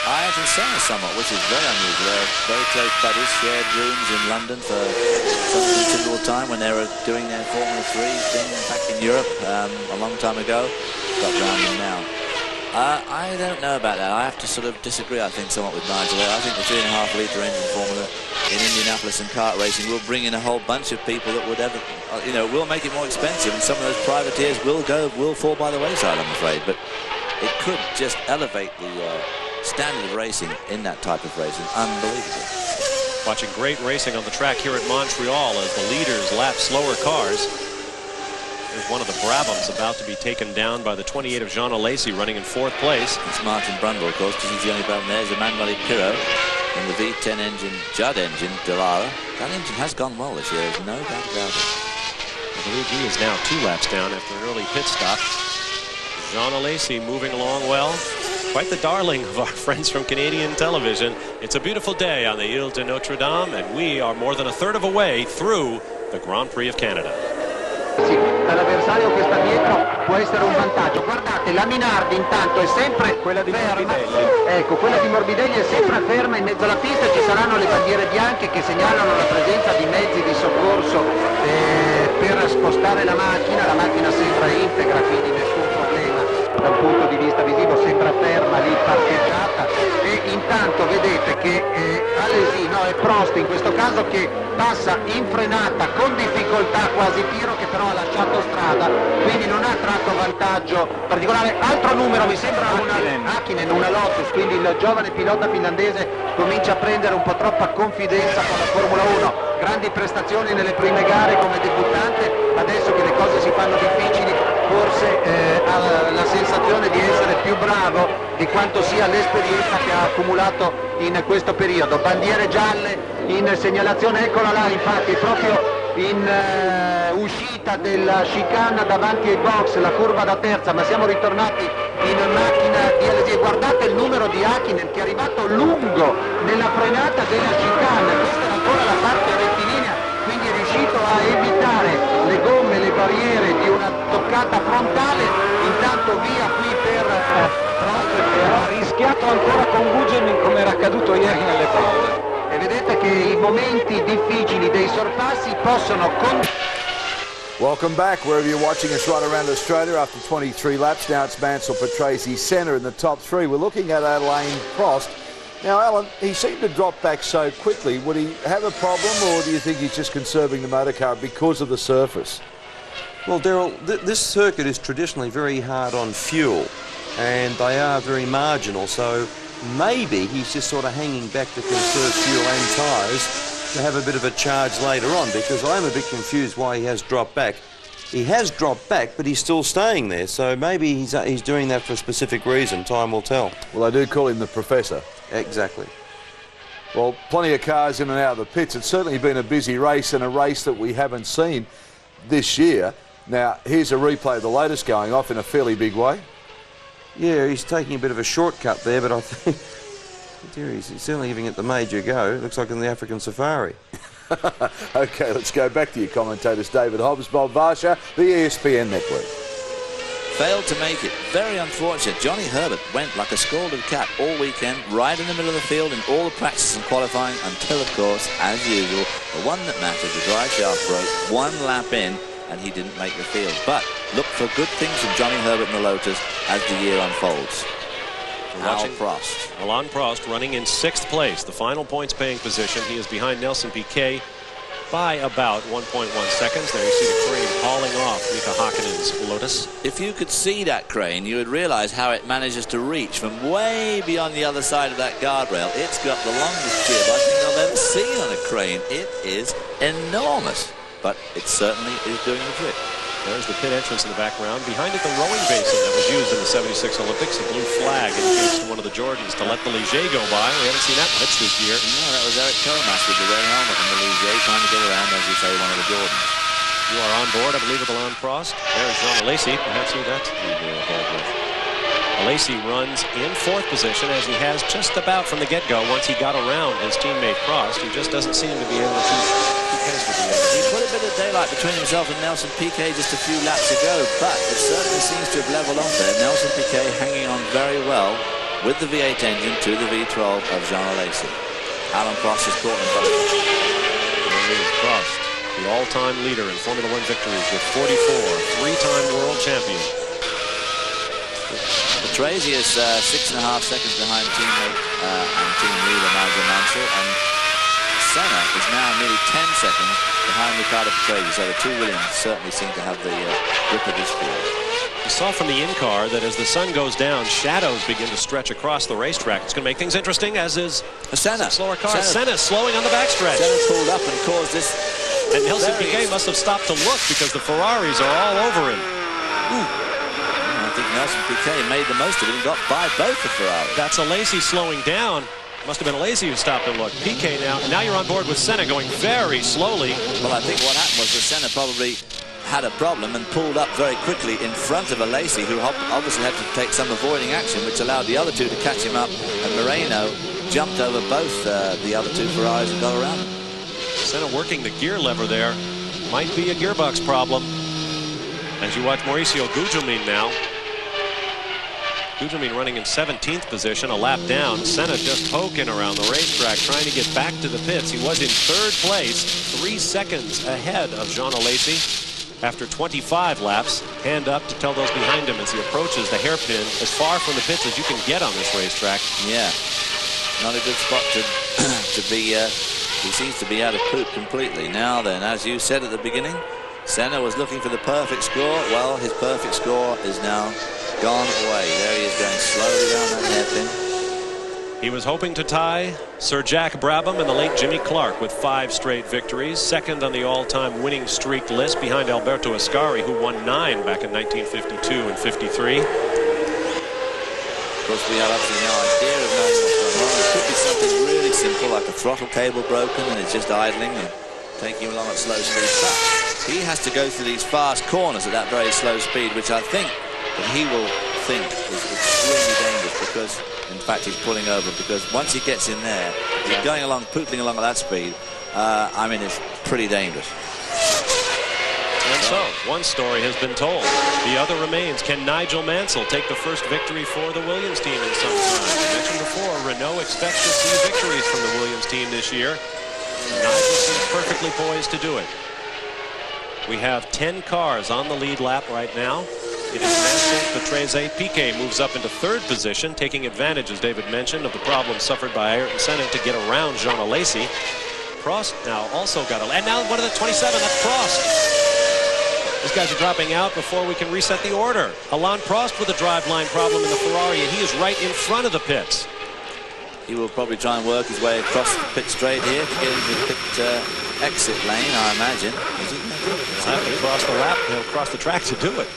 Ayrton Senna somewhat, which is very unusual. They're very close buddies, shared rooms in London for some considerable time when they were doing their Formula 3 thing back in Europe a long time ago. Got round them now. I don't know about that. I have to sort of disagree, I think, somewhat with Nigel there. I think the 3.5-liter engine formula in Indianapolis and kart racing will bring in a whole bunch of people that would will make it more expensive, and some of those privateers will fall by the wayside, I'm afraid. But it could just elevate the standard of racing in that type of racing unbelievably. Watching great racing on the track here at Montreal as the leaders lap slower cars. There's one of the Brabhams about to be taken down by the 28 of Jean Alesi running in 4th place. It's Martin Brundle, of course, because he's the only Brabham. There's Emanuele Pirro in the V10 engine, Judd engine, Delara. That engine has gone well this year, there's no doubt about it. I believe he is now 2 laps down after an early pit stop. Jean Alesi moving along well. Quite the darling of our friends from Canadian television. It's a beautiful day on the Ile de Notre Dame, and we are more than a third of a way through the Grand Prix of Canada. Sì, dall'avversario che sta dietro può essere un vantaggio. Guardate, la Minardi intanto è sempre quella di Morbidelli. Ecco, quella di Morbidelli è sempre ferma in mezzo alla pista. Ci saranno le bandiere bianche che segnalano la presenza di mezzi di soccorso per spostare la macchina. La macchina sembra integra, quindi nessun problema da un punto di vista visivo, sembra ferma lì parcheggiata. E intanto vedete che Alesi, no, è Prost in questo caso, che passa in frenata con difficoltà, quasi Piro, che però ha lasciato strada, quindi non ha tratto vantaggio particolare. Altro numero, mi sembra Hakkinen, una Lotus, quindi il giovane pilota finlandese comincia a prendere un po' troppa confidenza con la Formula 1. Grandi prestazioni nelle prime gare come debuttante, adesso che le cose si fanno difficili forse ha la sensazione di essere più bravo di quanto sia l'esperienza che ha accumulato in questo periodo. Bandiere gialle in segnalazione, eccola là, infatti proprio in uscita della chicane davanti ai box, la curva da terza, ma siamo ritornati in macchina di Alesi. Guardate il numero di Hakkinen che è arrivato lungo nella frenata della chicane, questa è ancora la parte rettilinea, quindi è riuscito a evitare le gomme, le barriere di una toccata frontale. Intanto via qui per ha rischiato ancora con Gujamin come era accaduto ieri nelle prove. E vedete che i momenti difficili dei sorpassi possono Welcome back wherever you're watching us right around Australia after 23 laps. Now it's Mansell, Patrese, Senna in the top 3. We're looking at Alain Prost. Now, Alan, he seemed to drop back so quickly. Would he have a problem, or do you think he's just conserving the motor car because of the surface? Well, Daryl, this circuit is traditionally very hard on fuel, and they are very marginal, so maybe he's just sort of hanging back to conserve fuel and tyres to have a bit of a charge later on, because I am a bit confused why he has dropped back. He has dropped back, but he's still staying there, so maybe he's doing that for a specific reason. Time will tell. Well, I do call him the Professor. Exactly. Well, plenty of cars in and out of the pits. It's certainly been a busy race, and a race that we haven't seen this year. Now, here's a replay of the Lotus going off in a fairly big way. Yeah, he's taking a bit of a shortcut there, but I think he's certainly giving it the major go. It looks like in the African Safari. OK, let's go back to your commentators, David Hobbs, Bob Varsha, the ESPN Network. Failed to make it. Very unfortunate. Johnny Herbert went like a scalded cat all weekend, right in the middle of the field in all the practice and qualifying, until, of course, as usual, the one that mattered, the dry shaft broke, 1 lap in, and he didn't make the field. But look for good things from Johnny Herbert and the Lotus as the year unfolds. Watching Prost. Alain Prost running in 6th place, the final points paying position. He is behind Nelson Piquet by about 1.1 seconds. There you see the crane hauling off Mika Hakkinen's Lotus. If you could see that crane, you would realize how it manages to reach from way beyond the other side of that guardrail. It's got the longest jib I think I've ever seen on a crane. It is enormous, but it certainly is doing the trick. There's the pit entrance in the background. Behind it, the rowing basin that was used in the '76 Olympics. The blue flag indicates to one of the Jordans to let the Ligier go by. We haven't seen that much this year. No, that was Eric Komas with the red helmet and the Ligier trying to get around, as you say, one of the Jordans. You are on board, I believe, with Alain Prost. There's Jean Alesi. Perhaps who that's Alesi runs in 4th position, as he has just about from the get-go. Once he got around his teammate Prost, he just doesn't seem to be able to keep pace with the other. He put a bit of daylight between himself and Nelson Piquet just a few laps ago, but it certainly seems to have leveled off there. Nelson Piquet hanging on very well with the V8 engine to the V12 of Jean Alesi. Alain Prost has caught him both. There is Prost, the all-time leader in Formula One victories with 44, 3-time world champion. Patrese is 6.5 seconds behind teammate and team leader Nigel Mansell, and Senna is now nearly 10 seconds behind Riccardo Patrese, so the two Williams certainly seem to have the grip of this field. You saw from the in-car that as the sun goes down, shadows begin to stretch across the racetrack. It's going to make things interesting, as is Senna. Slower car. Senna slowing on the backstretch. Senna pulled up and caused this. And Nelson Piquet must have stopped to look because the Ferraris are all over him. I think Nelson Piquet made the most of it and got by both the Ferraris. That's Alesi slowing down. Must have been Alesi who stopped to look. Piquet now you're on board with Senna going very slowly. Well, I think what happened was that Senna probably had a problem and pulled up very quickly in front of Alesi, who obviously had to take some avoiding action, which allowed the other two to catch him up, and Moreno jumped over both the other two Ferraris and got around him. Senna working the gear lever there. Might be a gearbox problem. As you watch Mauricio Gugelmin now. Gugelmin running in 17th position, a lap down. Senna just poking around the racetrack, trying to get back to the pits. He was in 3rd place, 3 seconds ahead of Jean Alesi after 25 laps. Hand up to tell those behind him as he approaches the hairpin, as far from the pits as you can get on this racetrack. Yeah, not a good spot to be. He seems to be out of poop completely. Now then, as you said at the beginning, Senna was looking for the perfect score. Well, his perfect score is now gone away. There he is going slowly down that hairpin. He was hoping to tie Sir Jack Brabham and the late Jimmy Clark with 5 straight victories. 2nd on the all-time winning streak list behind Alberto Ascari, who won 9 back in 1952 and 53. Of course, we have absolutely no idea of knowing what's going on. It could be something really simple, like a throttle cable broken and it's just idling and taking him along at slow speed. But he has to go through these fast corners at that very slow speed, which I think that he will think is extremely dangerous, because in fact he's pulling over, because once he gets in there, he's going along, pootling along at that speed. I mean, it's pretty dangerous. And so, one story has been told. The other remains. Can Nigel Mansell take the first victory for the Williams team in some time? I mentioned before, Renault expects to see victories from the Williams team this year. Nigel seems perfectly poised to do it. We have 10 cars on the lead lap right now. It is Mansell, Patrese. Piquet moves up into 3rd position, taking advantage, as David mentioned, of the problems suffered by Ayrton Senna to get around Jean Alesi. Prost now also got and now one of the 27, that's Prost. These guys are dropping out before we can reset the order. Alain Prost with a driveline problem in the Ferrari, and he is right in front of the pits. He will probably try and work his way across the pit straight here to get into the pit exit lane, I imagine. He'll have to cross the lap. He'll cross the track to do it.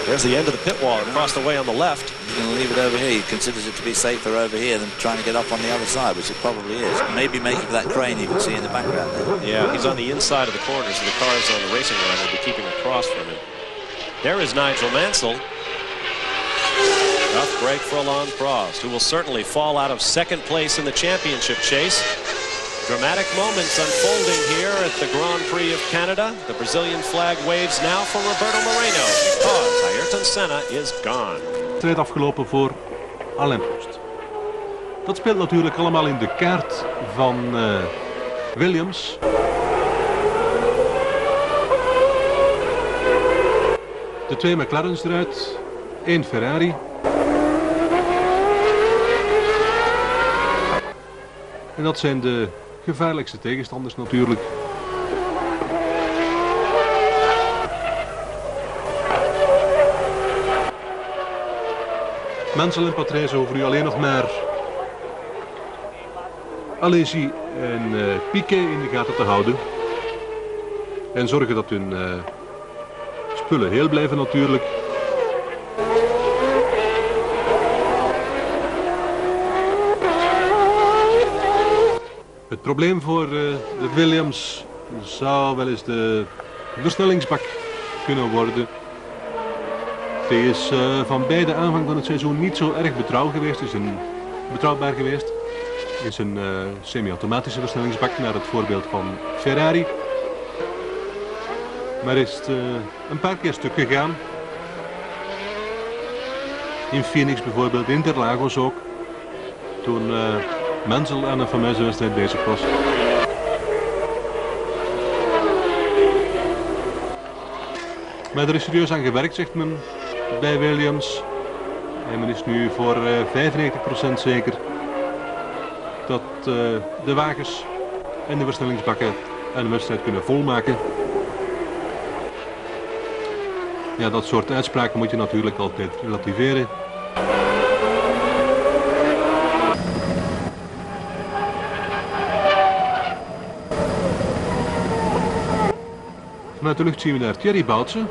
There's the end of the pit wall across the way on the left. He's going to leave it over here. He considers it to be safer over here than trying to get up on the other side, which it probably is. Maybe making for that crane you can see in the background there. Yeah, he's on the inside of the corner, so the cars on the racing line will be keeping across from him. There is Nigel Mansell. Tough break for Alain Prost, who will certainly fall out of second place in the championship chase. Dramatic moments unfolding here at the Grand Prix of Canada. The Brazilian flag waves now for Roberto Moreno because Ayrton Senna is gone. Strijd afgelopen voor Alain Prost. Dat speelt natuurlijk allemaal in de kaart van Williams. De 2 McLaren's eruit, 1 Ferrari. En dat zijn de gevaarlijkste tegenstanders natuurlijk. Mansell en Patrese hoeven nu alleen nog maar Alesi en Piquet in de gaten te houden. En zorgen dat hun spullen heel blijven natuurlijk. Het probleem voor de Williams zou wel eens de versnellingsbak kunnen worden. Die is van bij de aanvang van het seizoen niet zo erg betrouwbaar geweest. Is een semi-automatische versnellingsbak naar het voorbeeld van Ferrari. Maar is het een paar keer stuk gegaan. In Phoenix bijvoorbeeld, in Interlagos ook. Toen Mansell aan een fameuze wedstrijd bezig was. Maar er is serieus aan gewerkt, zegt men bij Williams. En men is nu voor 95% zeker dat de wagens en de versnellingsbakken een wedstrijd kunnen volmaken. Ja, dat soort uitspraken moet je natuurlijk altijd relativeren. Vanuit de lucht zien we daar Thierry Boutsen.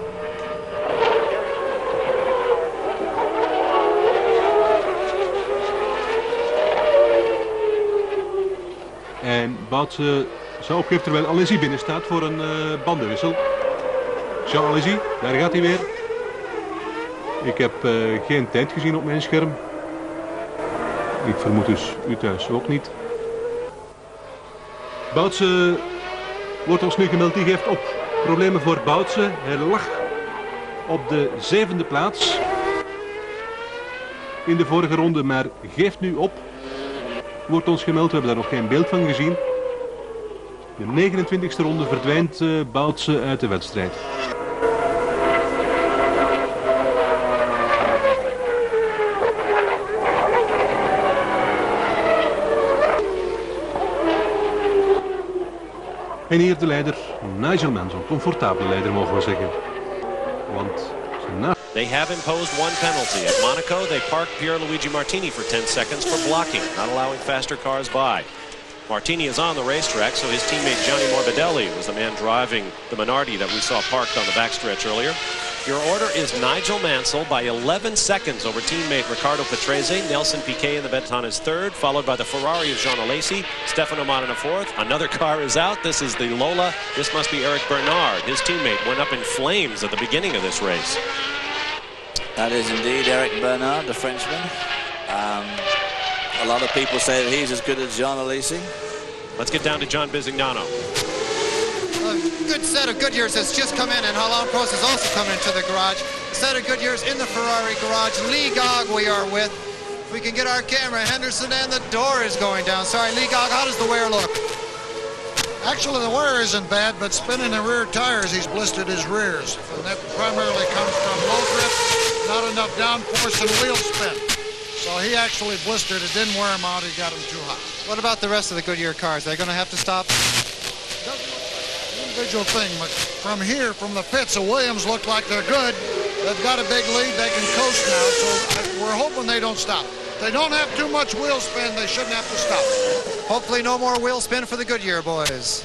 En Boutsen zou opgeven terwijl Alesi binnen staat voor een bandenwissel. Jean Alesi, daar gaat hij weer. Ik heb geen tijd gezien op mijn scherm. Ik vermoed dus u thuis ook niet. Boutsen wordt ons nu gemeld, die geeft op. Problemen voor Boutsen. Hij lag op de 7e plaats in de vorige ronde, maar geeft nu op. Wordt ons gemeld, we hebben daar nog geen beeld van gezien. De 29e ronde verdwijnt Boutsen uit de wedstrijd. En hier de leider Nigel Mansell, comfortabele leider mogen we zeggen. Want they have imposed one penalty. At Monaco, they parked Pierluigi Martini for 10 seconds for blocking, not allowing faster cars by. Martini is on the racetrack, so his teammate Gianni Morbidelli was the man driving the Minardi that we saw parked on the backstretch earlier. Your order is Nigel Mansell by 11 seconds over teammate Riccardo Patrese. Nelson Piquet in the Benetton is third, followed by the Ferrari of Jean Alesi. Stefano Matta in fourth. Another car is out. This is the Lola. This must be Eric Bernard. His teammate went up in flames at the beginning of this race. That is indeed Eric Bernard, the Frenchman. A lot of people say that he's as good as Jean Alesi. Let's get down to John Bizignano. A good set of Goodyears has just come in, and Alain Prost has also come into the garage. A set of Goodyears in the Ferrari garage. Lee Gogg we are with. If we can get our camera, Henderson, and the door is going down. Sorry, Lee Gogg, how does the wear look? Actually, the wear isn't bad, but spinning the rear tires, he's blistered his rears. And that primarily comes from low grip, not enough downforce, and wheel spin. So he actually blistered it, didn't wear him out, he got him too hot. What about the rest of the Goodyear cars? They're going to have to stop? Individual thing, but from here, from the pits, the Williams look like they're good. They've got a big lead, they can coast now, so we're hoping they don't stop. they don't have too much wheel spin, they shouldn't have to stop. Hopefully no more wheel spin for the Goodyear boys.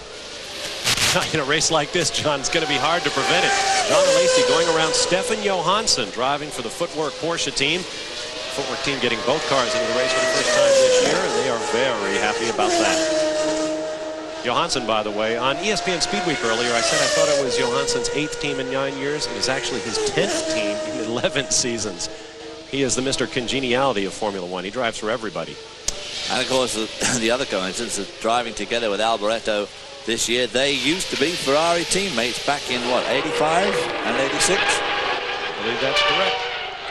In a race like this, John, it's going to be hard to prevent it. John Lacey going around Stefan Johansson, driving for the Footwork Porsche team. Footwork team getting both cars into the race for the first time this year, and they are very happy about that. Johansson, by the way, on ESPN Speed Week earlier, I said I thought it was Johansson's 8th team in 9 years. It is actually his 10th team in 11 seasons. He is the Mr. Congeniality of Formula One. He drives for everybody. And of course, the other coincidence of driving together with Alboreto this year. They used to be Ferrari teammates back in, what, 85 and 86? I believe that's correct.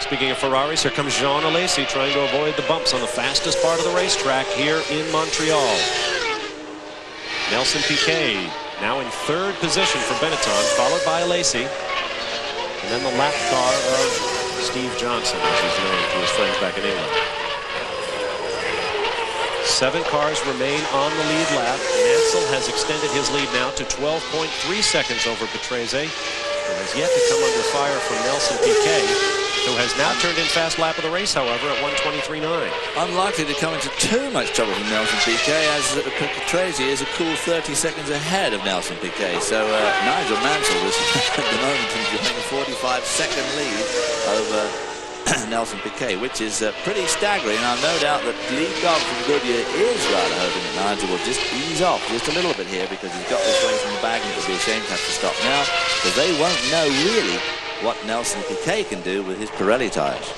Speaking of Ferraris, here comes Jean Alesi trying to avoid the bumps on the fastest part of the racetrack here in Montreal. Nelson Piquet now in 3rd position for Benetton, followed by Alesi. And then the lap car of Steve Johnson, as he's known to his friends back in England. 7 cars remain on the lead lap. Mansell has extended his lead now to 12.3 seconds over Patrese, who has yet to come under fire from Nelson Piquet, who has now turned in fast lap of the race, however, at 1:23.9. Unlikely to come into too much trouble from Nelson Piquet, as Patrese is a cool 30 seconds ahead of Nelson Piquet. So Nigel Mansell is at the moment enjoying a 45-second lead over Nelson Piquet, which is pretty staggering. I've no doubt that Lee Cobb from Goodyear is rather hoping that Nigel will just ease off just a little bit here, because he's got this race in the bag and it would be a shame to have to stop now, because they won't know really what Nelson Piquet can do with his Pirelli tyres.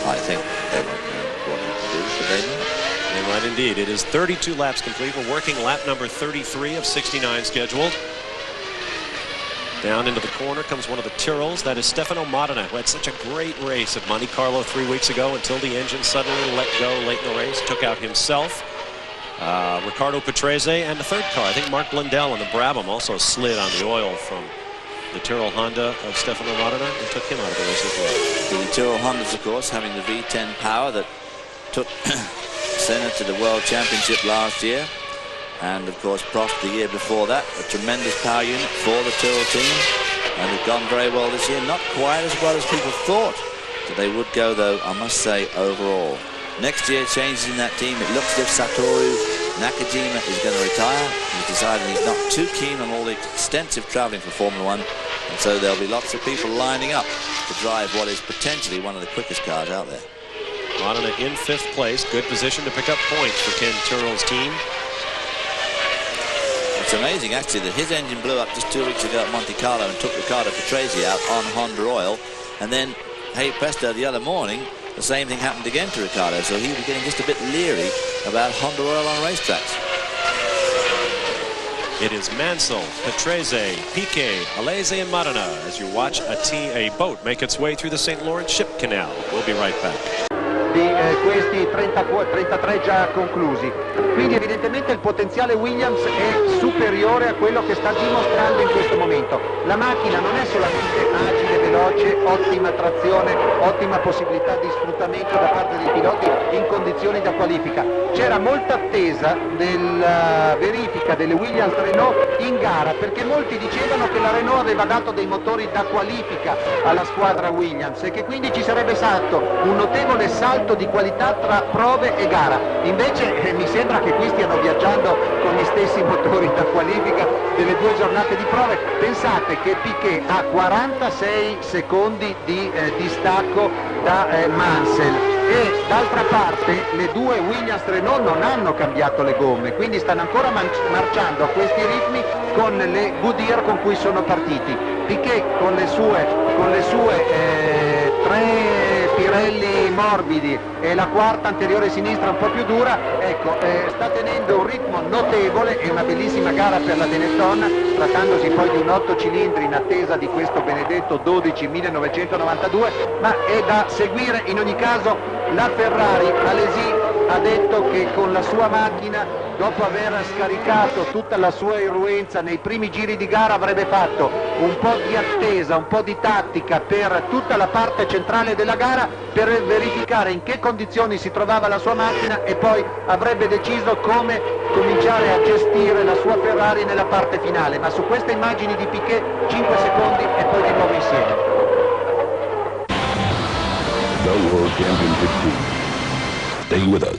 I think they won't know what he can do, but they might. They might indeed. It is 32 laps complete. We're working lap number 33 of 69 scheduled. Down into the corner comes one of the Tyrrells. That is Stefano Modena, who had such a great race at Monte Carlo 3 weeks ago until the engine suddenly let go late in the race. Took out himself, Ricardo Patrese, and the 3rd car. I think Mark Blundell and the Brabham also slid on the oil from the Tyrrell Honda of Stefano Modena and took him out of the race as well. The Tyrrell Hondas, of course, having the V10 power that took Senna to the World Championship last year. And of course, Prost the year before that, a tremendous power unit for the Tyrrell team, and have gone very well this year. Not quite as well as people thought that they would go, though, I must say, overall. Next year, changes in that team. It looks as if Satoru Nakajima is going to retire. He's decided he's not too keen on all the extensive traveling for Formula One, and so there'll be lots of people lining up to drive what is potentially one of the quickest cars out there. Modena in 5th place. Good position to pick up points for Ken Tyrrell's team. It's amazing, actually, that his engine blew up just 2 weeks ago at Monte Carlo and took Ricardo Patrese out on Honda oil. And then, hey presto, the other morning, the same thing happened again to Ricardo. So he was getting just a bit leery about Honda oil on racetracks. It is Mansell, Patrese, Piquet, Alesi, and Modena as you watch a boat make its way through the St. Lawrence Ship Canal. We'll be right back. Di questi 33 già conclusi, quindi evidentemente il potenziale Williams è superiore a quello che sta dimostrando in questo momento. La macchina non è solamente agile, veloce, ottima trazione, ottima possibilità di sfruttamento da parte dei piloti in condizioni da qualifica. C'era molta attesa della verifica delle Williams Renault in gara, perché molti dicevano che la Renault aveva dato dei motori da qualifica alla squadra Williams e che quindi ci sarebbe stato un notevole salto di qualità tra prove e gara. Invece mi sembra che qui stiano viaggiando con gli stessi motori da qualifica delle 2 giornate di prove. Pensate che Piquet ha 46 secondi di distacco da Mansell, e d'altra parte le 2 Williams Renault non hanno cambiato le gomme, quindi stanno ancora marciando a questi ritmi con le Goodyear con cui sono partiti. Piquet con le sue 3 Pirelli morbidi e la quarta anteriore sinistra un po' più dura, ecco, sta tenendo un ritmo notevole. È una bellissima gara per la Benetton, trattandosi poi di un 8 cilindri in attesa di questo benedetto 12 1992, ma è da seguire in ogni caso la Ferrari. Alesi ha detto che con la sua macchina, dopo aver scaricato tutta la sua irruenza nei primi giri di gara, avrebbe fatto un po' di attesa, un po' di tattica per tutta la parte centrale della gara, per verificare in che condizioni si trovava la sua macchina, e poi avrebbe deciso come cominciare a gestire la sua Ferrari nella parte finale. Ma su queste immagini di Piquet 5 secondi e poi di nuovo insieme. The World Championship team Stay with us.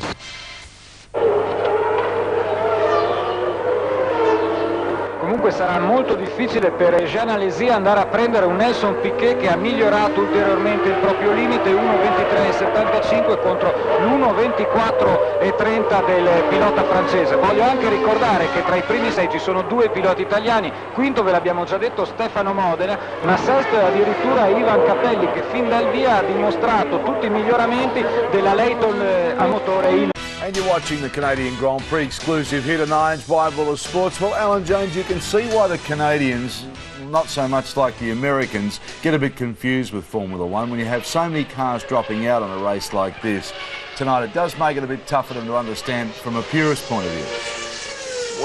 Comunque sarà molto difficile per Jean Alesi andare a prendere un Nelson Piquet che ha migliorato ulteriormente il proprio limite, 1.23.75 contro l'1.24.30 del pilota francese. Voglio anche ricordare che tra i primi 6 ci sono 2 piloti italiani, quinto ve l'abbiamo già detto Stefano Modena, ma sesto è addirittura Ivan Capelli che fin dal via ha dimostrato tutti i miglioramenti della Layton a motore. And you're watching the Canadian Grand Prix exclusive here to Nine's Bible of Sports. Well, Alan Jones, you can see why the Canadians, not so much like the Americans, get a bit confused with Formula One when you have so many cars dropping out on a race like this. Tonight it does make it a bit tough for them to understand from a purist point of view.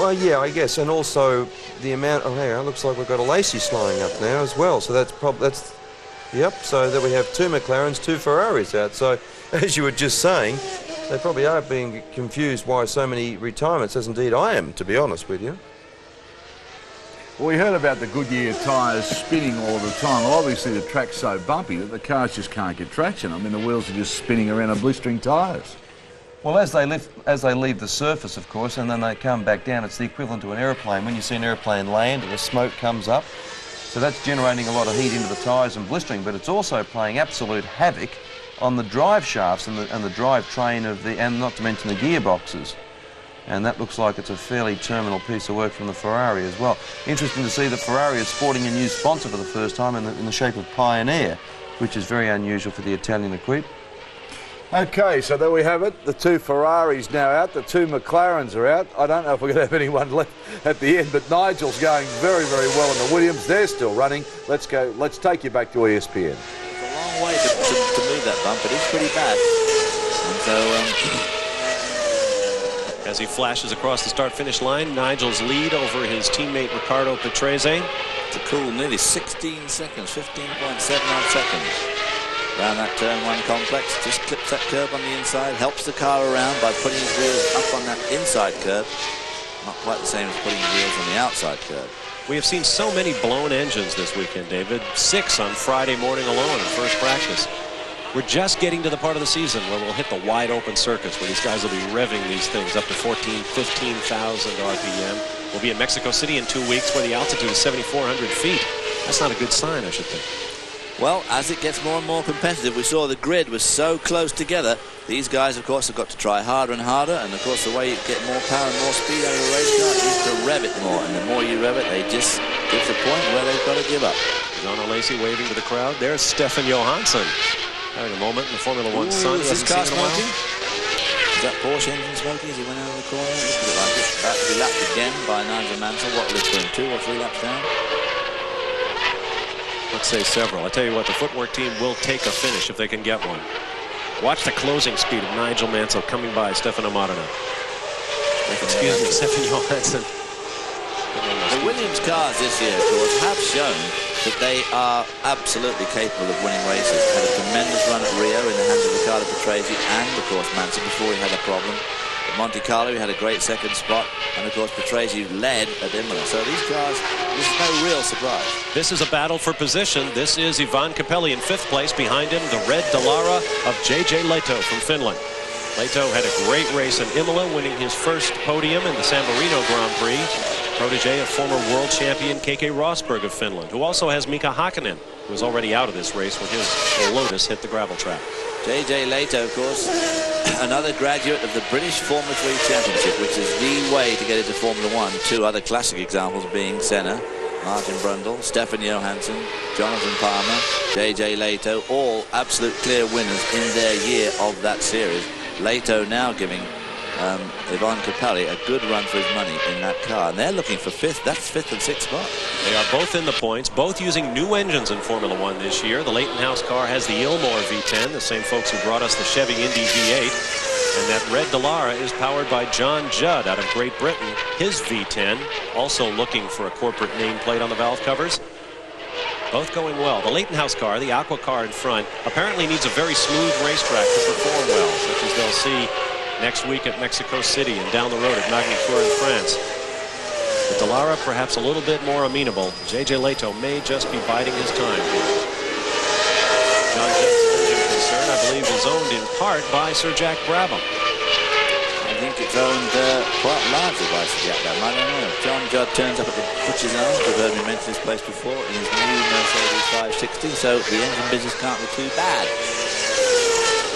Well, yeah, I guess, and also the amount. Oh, hang on, looks like we've got a Lacey slowing up now as well. So yep. So that we have 2 McLarens, 2 Ferraris out. So as you were just saying, they probably are being confused why so many retirements, as indeed I am, to be honest with you. Well, we heard about the Goodyear tyres spinning all of the time. Well, obviously the track's so bumpy that the cars just can't get traction. I mean, the wheels are just spinning around on blistering tyres. Well, as they leave the surface, of course, and then they come back down, it's the equivalent to an aeroplane. When you see an aeroplane land and the smoke comes up, so that's generating a lot of heat into the tyres and blistering, but it's also playing absolute havoc on the drive shafts and the drive train and not to mention the gearboxes. And that looks like it's a fairly terminal piece of work from the Ferrari as well. Interesting to see that Ferrari is sporting a new sponsor for the first time in the shape of Pioneer, which is very unusual for the Italian equipe. Okay, so there we have it. The 2 Ferraris now out, the 2 McLarens are out. I don't know if we're going to have anyone left at the end, but Nigel's going very, very well in the Williams. They're still running. Let's go. Let's take you back to ESPN. Long way to move that bump, but it's pretty bad. And so, as he flashes across the start-finish line, Nigel's lead over his teammate Riccardo Patrese. It's a cool nearly 16 seconds, 15.79 seconds. Around that turn 1 complex, just clips that curb on the inside, helps the car around by putting his wheels up on that inside curb. Not quite the same as putting his wheels on the outside curb. We have seen so many blown engines this weekend, David. 6 on Friday morning alone in first practice. We're just getting to the part of the season where we'll hit the wide open circuits where these guys will be revving these things up to 15,000 RPM. We'll be in Mexico City in 2 weeks where the altitude is 7,400 feet. That's not a good sign, I should think. Well, as it gets more and more competitive, we saw the grid was so close together. These guys, of course, have got to try harder and harder. And, of course, the way you get more power and more speed out of a race car is to rev it more. And the more you rev it, they just get to the point where they've got to give up. John O'Lacey waving to the crowd. There's Stefan Johansson having a moment in the Formula One sun. Is this car smoking? Is that Porsche engine smoking as he went out of the corner? Looks a bit like it. About to be lapped again by Nigel Mansell. What will it put him, 2 or 3 laps down? Let's say several. I tell you what, the footwork team will take a finish if they can get one. Watch the closing speed of Nigel Mansell coming by Stefano Modena. Excuse me, Stefan Johansson. The Williams cars this year, of course, have shown that they are absolutely capable of winning races. Had a tremendous run at Rio in the hands of Riccardo Patrese and, of course, Mansell before he had a problem. At Monte Carlo, he had a great second spot, and of course, Patrese led at Imola. So these cars, this is no real surprise. This is a battle for position. This is Ivan Capelli in 5th place. Behind him, the red Dallara of J.J. Leto from Finland. Leto had a great race in Imola, winning his first podium in the San Marino Grand Prix. Protege of former world champion Keke Rosberg of Finland, who also has Mika Hakkinen, who was already out of this race when his Lotus hit the gravel trap. J.J. Leto, of course, another graduate of the British Formula 3 Championship, which is the way to get into Formula 1. 2 other classic examples being Senna, Martin Brundle, Stefan Johansson, Jonathan Palmer, J.J. Leto, all absolute clear winners in their year of that series. Leto now giving Ivan Capelli a good run for his money in that car. And they're looking for 5th. That's 5th and 6th spot. They are both in the points, both using new engines in Formula One this year. The Leighton House car has the Ilmor V10, the same folks who brought us the Chevy Indy V8. And that red Dallara is powered by John Judd out of Great Britain. His V10, also looking for a corporate nameplate on the valve covers. Both going well. The Leighton House car, the Aqua car in front, apparently needs a very smooth racetrack to perform well, such as they'll see next week at Mexico City and down the road at Magny-Cours in France. The Dallara perhaps a little bit more amenable. J.J. Leto may just be biding his time. John Judd's engine can concern, I believe is owned in part by Sir Jack Brabham. I think it's owned quite largely by Sir Jack Brabham. I don't know. John Judd turns up at the Butcher's Arms. We've heard me mention this place before in his new Mercedes 560, so the engine business can't be too bad.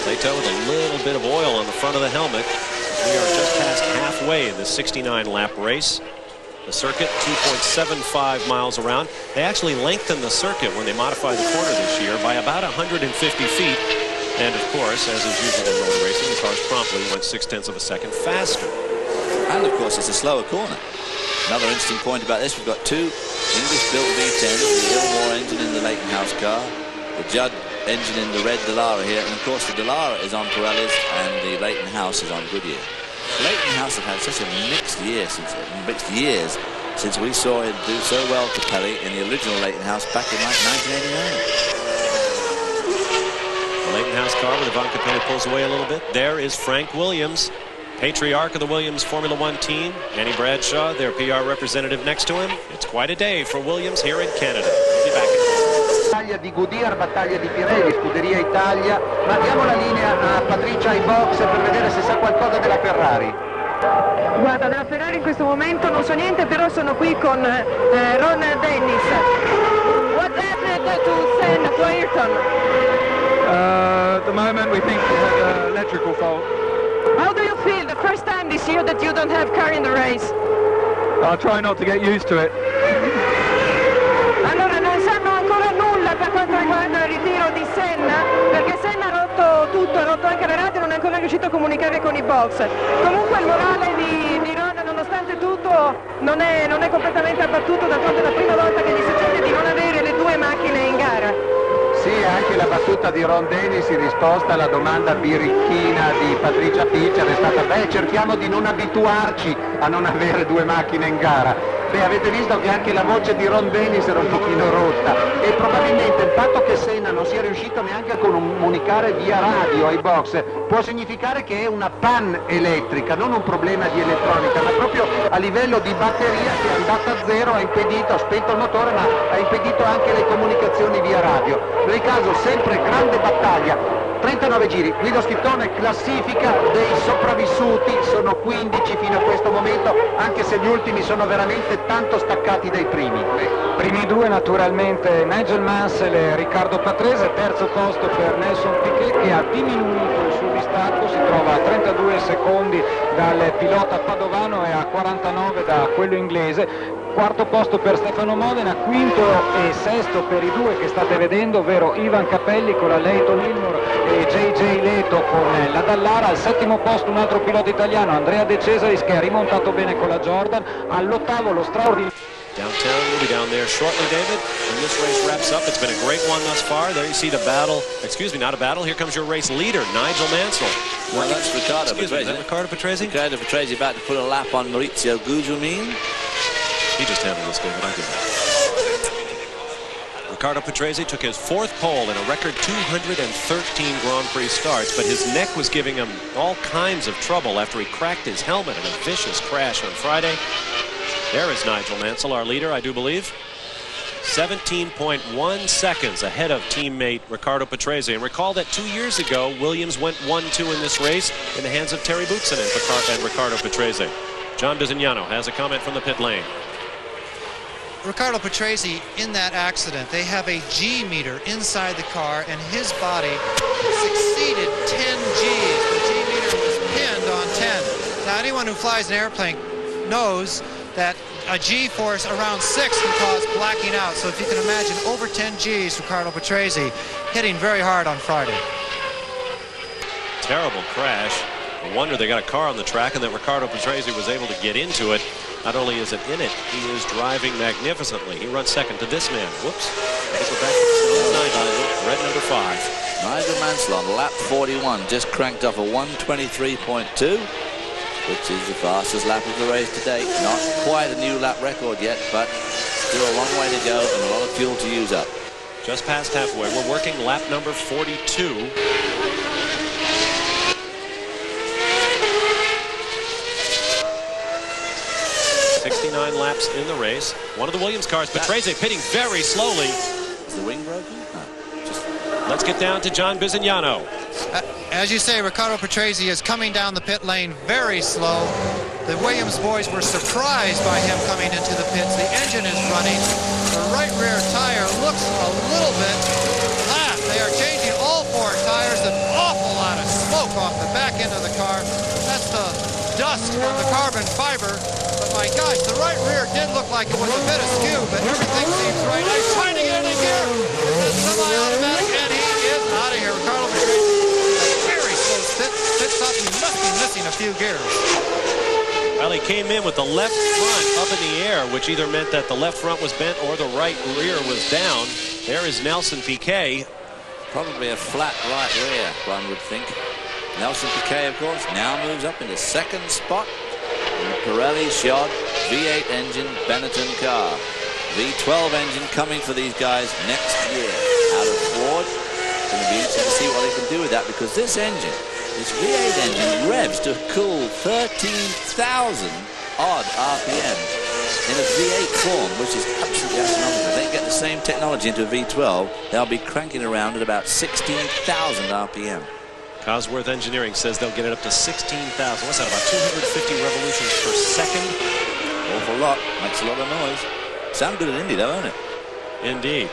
Plato with a little bit of oil on the front of the helmet. We are just past halfway in this 69-lap race. The circuit, 2.75 miles around. They actually lengthened the circuit when they modified the corner this year by about 150 feet. And of course, as is usual in road racing, the cars promptly went 0.6 of a second faster. And of course, it's a slower corner. Another interesting point about this, we've got two English-built V10s, the Ilmore engine in the Leighton House car, the Judd engine in the red Dallara here, and of course the Dallara is on Pirellis and the Leighton House is on Goodyear. Leighton House have had such a mixed years since we saw him do so well to Pelly in the original Leighton House back in 1989. The Leighton House car with Ivanka Pelli pulls away a little bit. There is Frank Williams, patriarch of the Williams Formula One team. Annie Bradshaw, their PR representative next to him. It's quite a day for Williams here in Canada. We'll be back in Battaglia di Goodyear, battaglia di Pirelli, Scuderia Italia. Ma diamo la linea a Patricia ai box per vedere se sa qualcosa della Ferrari. Guarda, della Ferrari in questo momento non so niente, però sono qui con Ron Dennis. What happened to Senna, to Ayrton? At the moment we think we had an electrical fault. How do you feel the first time this year that you don't have car in the race? I'll try not to get used to it. Allora non sanno ancora nulla per quanto riguarda il ritiro di Senna, perché Senna ha rotto tutto, ha rotto anche le radio e non è ancora riuscito a comunicare con i box. Comunque il morale di Ron, nonostante tutto, non è completamente abbattuto, d'altronde è la prima volta che gli succede di non avere le due macchine in gara. Sì, anche la battuta di Ron Dennis in risposta alla domanda birichina di Patricia Pitcher è stata cerchiamo di non abituarci a non avere due macchine in gara. Avete visto che anche la voce di Ron Dennis era un pochino rotta e probabilmente il fatto che Senna non sia riuscito neanche a comunicare via radio ai box può significare che è una pan elettrica, non un problema di elettronica, ma proprio a livello di batteria che è andata a zero, ha impedito, ha spento il motore, ma ha impedito anche le comunicazioni via radio. In ogni caso sempre grande battaglia. 39 giri, Guido Schittone, classifica dei sopravvissuti, sono 15 fino a questo momento, anche se gli ultimi sono veramente tanto staccati dai primi. Primi due naturalmente Nigel Mansell e Riccardo Patrese, terzo posto per Nelson Piquet che ha diminuito il suo distacco, si trova a 32 secondi dal pilota padovano e a 49 da quello inglese. Quarto posto per Stefano Modena, quinto e sesto per i due che state vedendo, ovvero Ivan Capelli con la Leighton Ilmore e JJ Leto con la Dallara. Al settimo posto un altro pilota italiano, Andrea De Cesaris, che ha rimontato bene con la Jordan. All'ottavo lo straordinario. Downtown, we'll be down there shortly, David. When this race wraps up, it's been a great one thus far. There you see the battle. Excuse me, not a battle. Here comes your race leader, Nigel Mansell. Well, that's Riccardo Patrese. Is that Riccardo Patrese? Riccardo Patrese about to put a lap on Maurizio Gugelmin. He just handled this, David. I did that. Riccardo Patrese took his fourth pole in a record 213 Grand Prix starts, but his neck was giving him all kinds of trouble after he cracked his helmet in a vicious crash on Friday. There is Nigel Mansell, our leader, I do believe. 17.1 seconds ahead of teammate Riccardo Patrese. And recall that 2 years ago, Williams went 1-2 in this race in the hands of Terry Boutsen and Riccardo Patrese. John Bizignano has a comment from the pit lane. Riccardo Patrese, in that accident, they have a G meter inside the car, and his body succeeded 10 Gs. The G meter was pinned on 10. Now, anyone who flies an airplane knows that a G force around 6 can cause blacking out. So if you can imagine, over 10 Gs, Riccardo Patrese hitting very hard on Friday. Terrible crash. No wonder they got a car on the track and that Riccardo Patrese was able to get into it. Not only is it in it, he is driving magnificently. He runs second to this man. Whoops. I think we're back to red number 5. Nigel Mansell on lap 41, just cranked off a 1:23.2, which is the fastest lap of the race to date. Not quite a new lap record yet, but still a long way to go and a lot of fuel to use up. Just past halfway. We're working lap number 42. 69 laps in the race. One of the Williams cars, Patrese pitting very slowly. Is the wing broken? No, just Let's get down to John Bizignano. As you say, Riccardo Patrese is coming down the pit lane very slow. The Williams boys were surprised by him coming into the pits. The engine is running. The right rear tire looks a little bit flat. They are changing all 4 tires. An awful lot of smoke off the back end of the car. That's the dust from the carbon fiber. But my gosh, the right rear did look like it was a bit askew, but everything seems right. He's trying to get in gear. It's semi-automatic, and he is out of here. Riccardo Patrese, a very slow pit stop. He must be missing a few gears. Well, he came in with the left front up in the air, which either meant that the left front was bent or the right rear was down. There is Nelson Piquet. Probably a flat right rear, one would think. Nelson Piquet, of course, now moves up into second spot in the Pirelli Shod V8 engine Benetton car. V12 engine coming for these guys next year out of Ford. It's going to be interesting to see what they can do with that, because this engine, this V8 engine, revs to a cool 13,000 odd RPM in a V8 form, which is absolutely astronomical. If they get the same technology into a V12, they'll be cranking around at about 16,000 RPM. Cosworth Engineering says they'll get it up to 16,000. What's that, about 250 revolutions per second? Awful lot. Makes a lot of noise. Sound good at Indy, though, won't it? Indeed.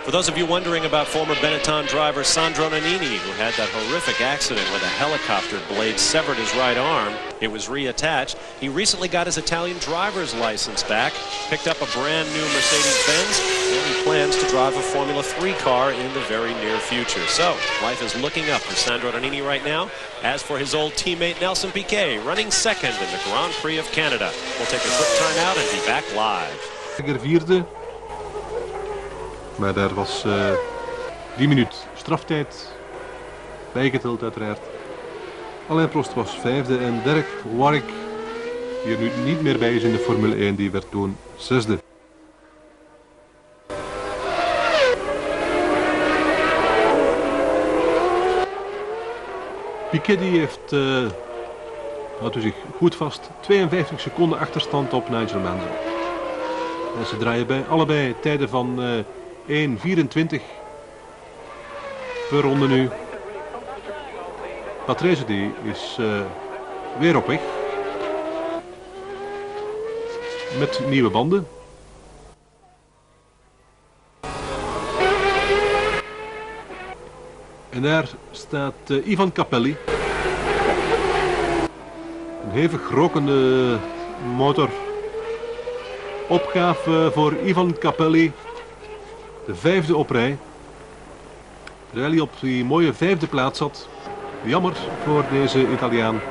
For those of you wondering about former Benetton driver Sandro Nannini, who had that horrific accident where the helicopter blade severed his right arm, it was reattached. He recently got his Italian driver's license back, picked up a brand new Mercedes-Benz, and he plans to drive a Formula 3 car in the very near future. So, life is looking up for Sandro Nannini right now. As for his old teammate Nelson Piquet, running second in the Grand Prix of Canada. We'll take a quick time out and be back live. Vierde. Maar daar was 3 minuut straftijd bijgeteld uiteraard. Alain Prost was vijfde en Derek Warwick, die er nu niet meer bij is in de Formule 1, die werd toen zesde. Piquet die heeft, houdt u zich goed vast, 52 seconden achterstand op Nigel Mansell. En ze draaien bij allebei tijden van 1:24 per ronde nu. Patrese die is weer op weg. Met nieuwe banden. En daar staat Ivan Capelli. Een hevig rokende motor. Opgave voor Ivan Capelli. De vijfde op rij. Terwijl hij op die mooie vijfde plaats zat. Jammer voor deze Italiaan.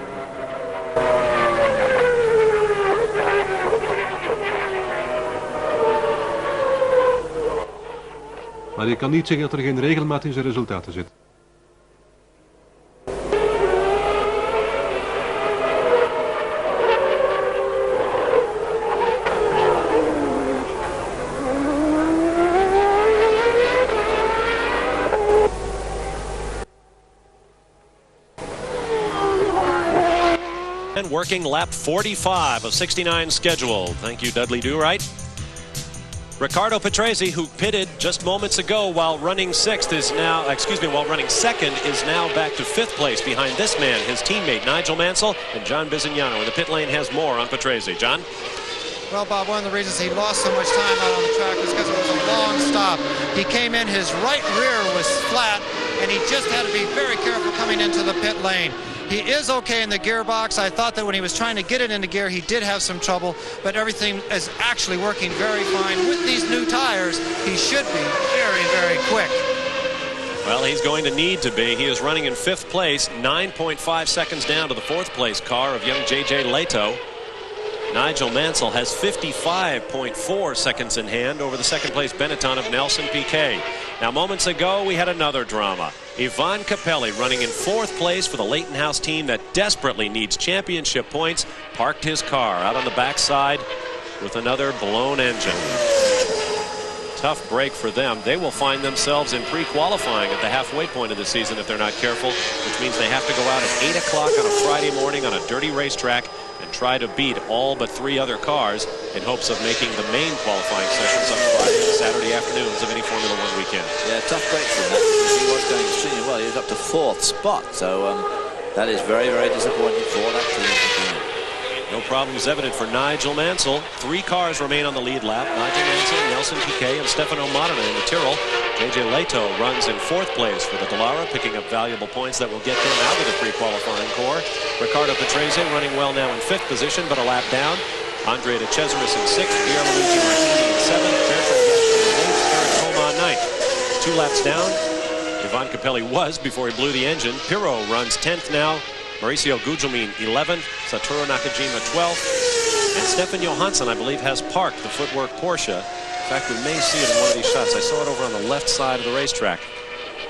Maar je kan niet zeggen dat er geen regelmaat in zijn resultaten zit. Working lap 45 of 69 scheduled. Thank you, Dudley Do-Right. Riccardo Patrese, who pitted just moments ago while running second, is now back to 5th place behind this man, his teammate Nigel Mansell, and John Bizignano. And the pit lane has more on Patrese. John? Well, Bob, one of the reasons he lost so much time out on the track was because it was a long stop. He came in, his right rear was flat, and he just had to be very careful coming into the pit lane. He is okay in the gearbox. I thought that when he was trying to get it into gear, he did have some trouble, but everything is actually working very fine. With these new tires, he should be very, very quick. Well, he's going to need to be. He is running in 5th place, 9.5 seconds down to the 4th place car of young J.J. Leto. Nigel Mansell has 55.4 seconds in hand over the 2nd place Benetton of Nelson Piquet. Now, moments ago, we had another drama. Ivan Capelli, running in 4th place for the Leighton House team that desperately needs championship points, parked his car out on the backside with another blown engine. tough break for them. They will find themselves in pre-qualifying at the halfway point of the season if they're not careful, which means they have to go out at 8 o'clock on a Friday morning on a dirty racetrack and try to beat all but 3 other cars in hopes of making the main qualifying sessions on Friday and Saturday afternoons of any Formula One weekend. Yeah, tough break for him, because he was going extremely well. He was up to 4th spot, so that is very, very disappointing for that team. No problems evident for Nigel Mansell. 3 cars remain on the lead lap. Nigel Mansell, Nelson Piquet, and Stefano Modena in the Tyrrell. JJ Leto runs in 4th place for the Dallara, picking up valuable points that will get them out of the pre-qualifying core. Ricardo Patrese running well now in 5th position, but a lap down. Andre De Cesaris in 6th, Pierluigi Martini in 7th, Bertrand Gasly in 8th, Eric Coma on 9th. 2 laps down. Ivan Capelli was before he blew the engine. Pirro runs 10th now. Mauricio Gugelmin 11th, Satoru Nakajima 12th, and Stefan Johansson, I believe, has parked the footwork Porsche. In fact, we may see it in one of these shots. I saw it over on the left side of the racetrack.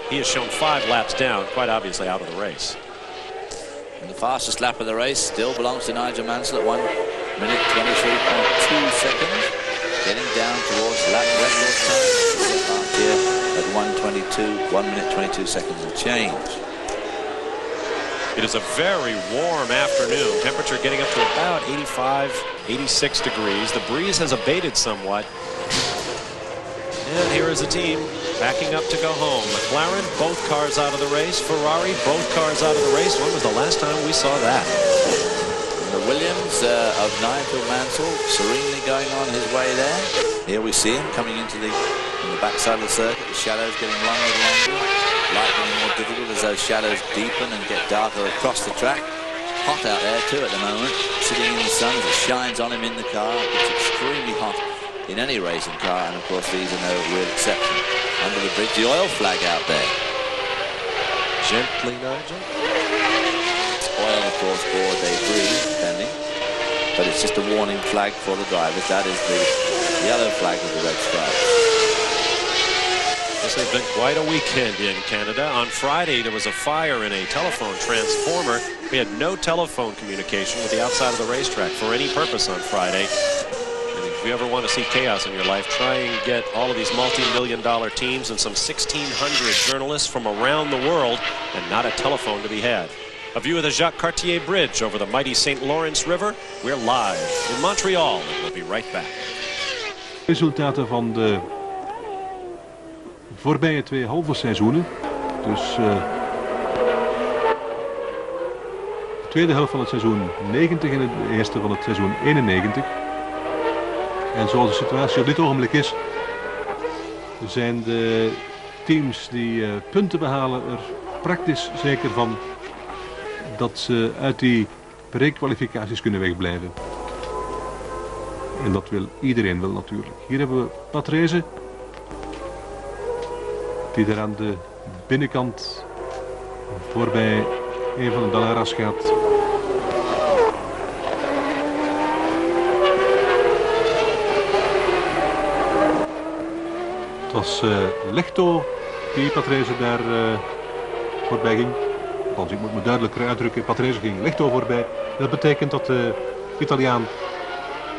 He has shown 5 laps down, quite obviously out of the race. And the fastest lap of the race still belongs to Nigel Mansell at 1 minute 23.2 seconds, getting down towards lap record time here at 1 minute 22 seconds and change. It is a very warm afternoon. Temperature getting up to about 85, 86 degrees. The breeze has abated somewhat. And here is the team backing up to go home. McLaren, both cars out of the race. Ferrari, both cars out of the race. When was the last time we saw that? And the Williams of Nigel Mansell serenely going on his way there. Here we see him coming into the backside of the circuit. The shadows getting longer and longer. Light getting more difficult as those shadows deepen and get darker across the track. Hot out there too at the moment, sitting in the sun as it shines on him in the car. It's extremely hot in any racing car, and of course these are no real exception. Under the bridge, the oil flag out there. Gently, Nigel. Oil, of course, or debris, depending. But it's just a warning flag for the drivers. That is the yellow flag with the red stripes. This has been quite a weekend in Canada. On Friday, there was a fire in a telephone transformer. We had no telephone communication with the outside of the racetrack for any purpose on Friday. And if you ever want to see chaos in your life, try and get all of these multi-million-dollar teams and some 1,600 journalists from around the world and not a telephone to be had. A view of the Jacques Cartier Bridge over the mighty St. Lawrence River. We're live in Montreal, and we'll be right back. Resultaten van de voorbije 2 halve seizoenen. Dus de tweede helft van het seizoen 90 en de eerste van het seizoen 91. En zoals de situatie op dit ogenblik is, zijn de teams die punten behalen er praktisch zeker van dat ze uit die pre-kwalificaties kunnen wegblijven. En dat wil iedereen wel natuurlijk. Hier hebben we Patrese, die er aan de binnenkant voorbij een van de Dallaras gaat. Het was Lehto die Patrese daar voorbij ging. Althans, ik moet me duidelijker uitdrukken, Patrese ging Lehto voorbij. Dat betekent dat de Italiaan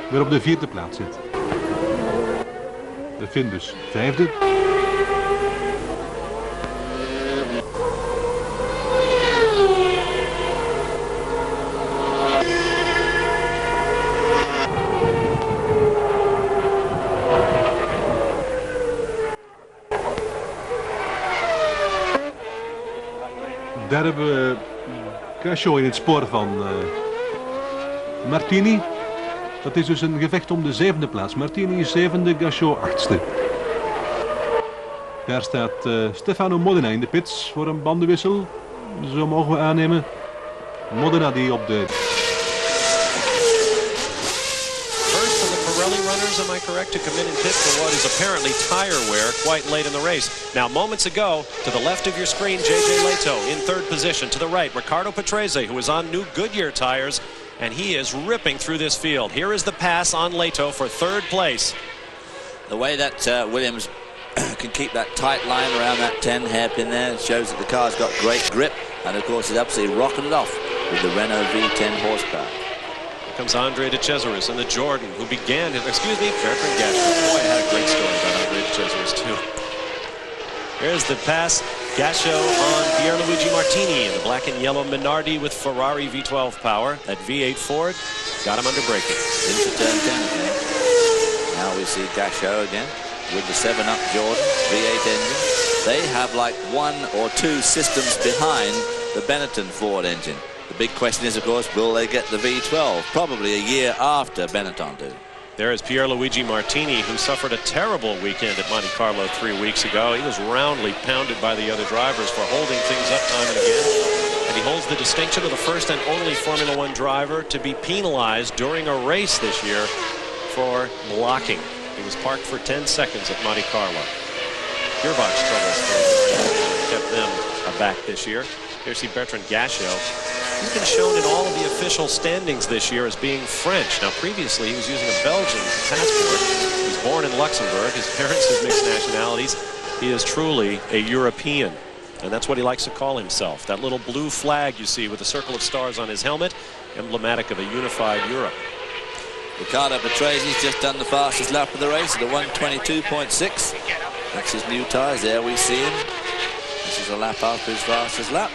weer op de 4e plaats zit. De Fin dus 5e. Daar hebben we Cascio in het spoor van Martini. Dat is dus een gevecht om de 7e plaats. Martini 7e, Cascio 8e. Daar staat Stefano Modena in de pits voor een bandenwissel. Zo mogen we aannemen. Modena die op de... First of the Pirelli runners, am I correct, to come in and pit for what is apparently tire wear quite late in the race. Now, moments ago, to the left of your screen, JJ Leto in 3rd position. To the right, Ricardo Patrese, who is on new Goodyear tires, and he is ripping through this field. Here is the pass on Leto for 3rd place. The way that Williams can keep that tight line around that 10 hairpin there shows that the car's got great grip, and of course it's absolutely rocking it off with the Renault V10 horsepower. Here comes Andre de Cesaris and the Jordan, who began, Bertrand Gachot. Boy, I had a great story about Andre de Cesaris, too. Here's the pass. Gachot on Pierluigi Martini in the black and yellow Minardi with Ferrari V12 power. That V8 Ford got him under braking. Into turn 10 again. Now we see Gachot again with the 7-up Jordan V8 engine. They have like 1 or 2 systems behind the Benetton Ford engine. The big question is, of course, will they get the V12? Probably a year after Benetton do. There is Pierluigi Martini, who suffered a terrible weekend at Monte Carlo 3 weeks ago. He was roundly pounded by the other drivers for holding things up time and again. And he holds the distinction of the first and only Formula One driver to be penalized during a race this year for blocking. He was parked for 10 seconds at Monte Carlo. Gearbox troubles kept them aback this year. Here you see Bertrand Gachot. He's been shown in all of the official standings this year as being French. Now, previously, he was using a Belgian passport. He's born in Luxembourg. His parents have mixed nationalities. He is truly a European, and that's what he likes to call himself. That little blue flag you see with a circle of stars on his helmet, emblematic of a unified Europe. Riccardo Patrese just done the fastest lap of the race at a 1:22.6. That's his new tyres. There we see him. This is a lap after his fastest lap.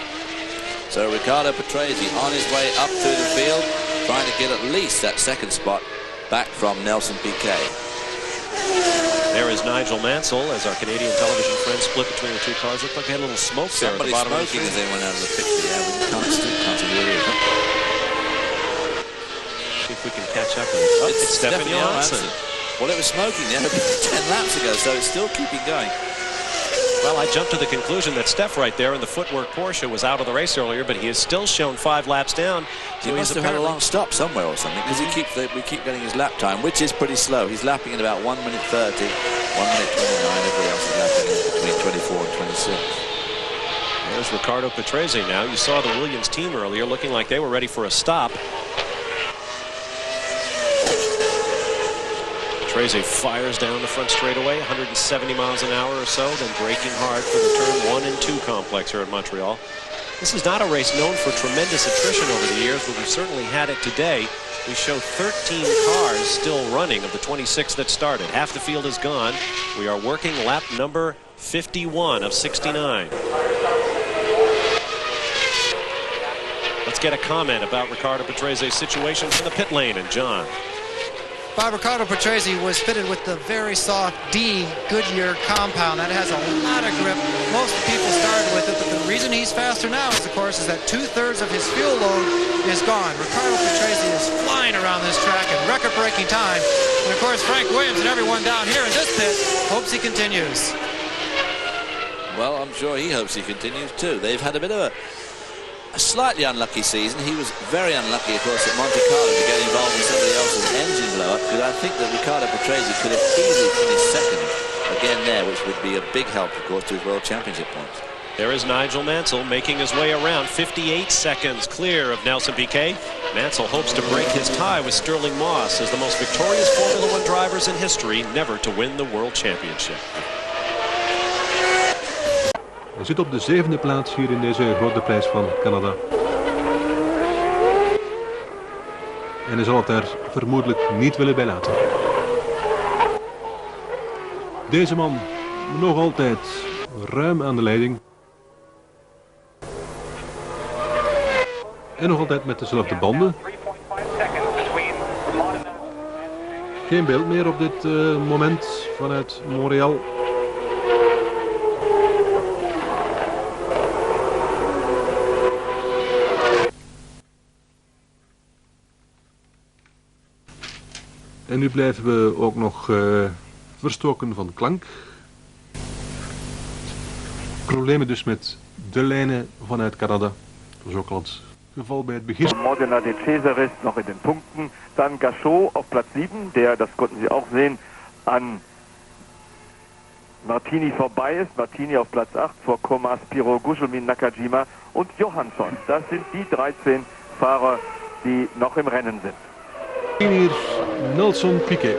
So Riccardo Patrese on his way up through the field, trying to get at least that second spot back from Nelson Piquet. There is Nigel Mansell as our Canadian television friends split between the two cars. Looked like they had a little smoke there at the bottom of the smoking as they went out of the picture. Yeah, we can't see where it is. See if we can catch up with it. Oh, it's Stefan Johansson. Well, it was smoking there 10 laps ago, so it's still keeping going. Well, I jumped to the conclusion that Steph right there in the footwork Porsche was out of the race earlier, but he is still shown 5 laps down. So he must have had a long stop somewhere or something, because we keep getting his lap time, which is pretty slow. He's lapping in about 1 minute 30, 1 minute 29. Everybody else is lapping in between 24 and 26. There's Riccardo Patrese now. You saw the Williams team earlier looking like they were ready for a stop. Patrese fires down the front straightaway, 170 miles an hour or so, then braking hard for the turn 1 and 2 complex here at Montreal. This is not a race known for tremendous attrition over the years, but we've certainly had it today. We show 13 cars still running of the 26 that started. Half the field is gone. We are working lap number 51 of 69. Let's get a comment about Riccardo Patrese's situation from the pit lane. And John. Riccardo Patrese was fitted with the very soft D Goodyear compound that has a lot of grip. Most people started with it, but the reason he's faster now is, of course, is that 2/3 of his fuel load is gone. Riccardo Patrese is flying around this track in record-breaking time. And, of course, Frank Williams and everyone down here in this pit hopes he continues. Well, I'm sure he hopes he continues, too. They've had a bit of a slightly unlucky season. He was very unlucky, of course, at Monte Carlo to get involved in somebody else's engine blow-up, because I think that Riccardo Patrese could have easily finished second again there, which would be a big help, of course, to his World Championship points. There is Nigel Mansell making his way around, 58 seconds clear of Nelson Piquet. Mansell hopes to break his tie with Sterling Moss as the most victorious Formula One drivers in history never to win the World Championship. Hij zit op de 7e plaats hier in deze grote prijs van Canada. En hij zal het daar vermoedelijk niet willen bij laten. Deze man nog altijd ruim aan de leiding. En nog altijd met dezelfde banden. Geen beeld meer op dit moment vanuit Montreal. En nu blijven we ook nog verstoken van klank. Problemen dus met de lijnen vanuit Canada. Dat was ook al het geval bij het begin. Modena de Cesaris noch in den Punkten. Dann Gachot auf Platz 7, der, das konnten Sie auch sehen, an Martini vorbei ist. Martini auf Platz 8 vor Komas, Piro, Gugelmin, Nakajima und Johansson. Das sind die 13 Fahrer, die noch im Rennen sind. Hier Nelson Piquet,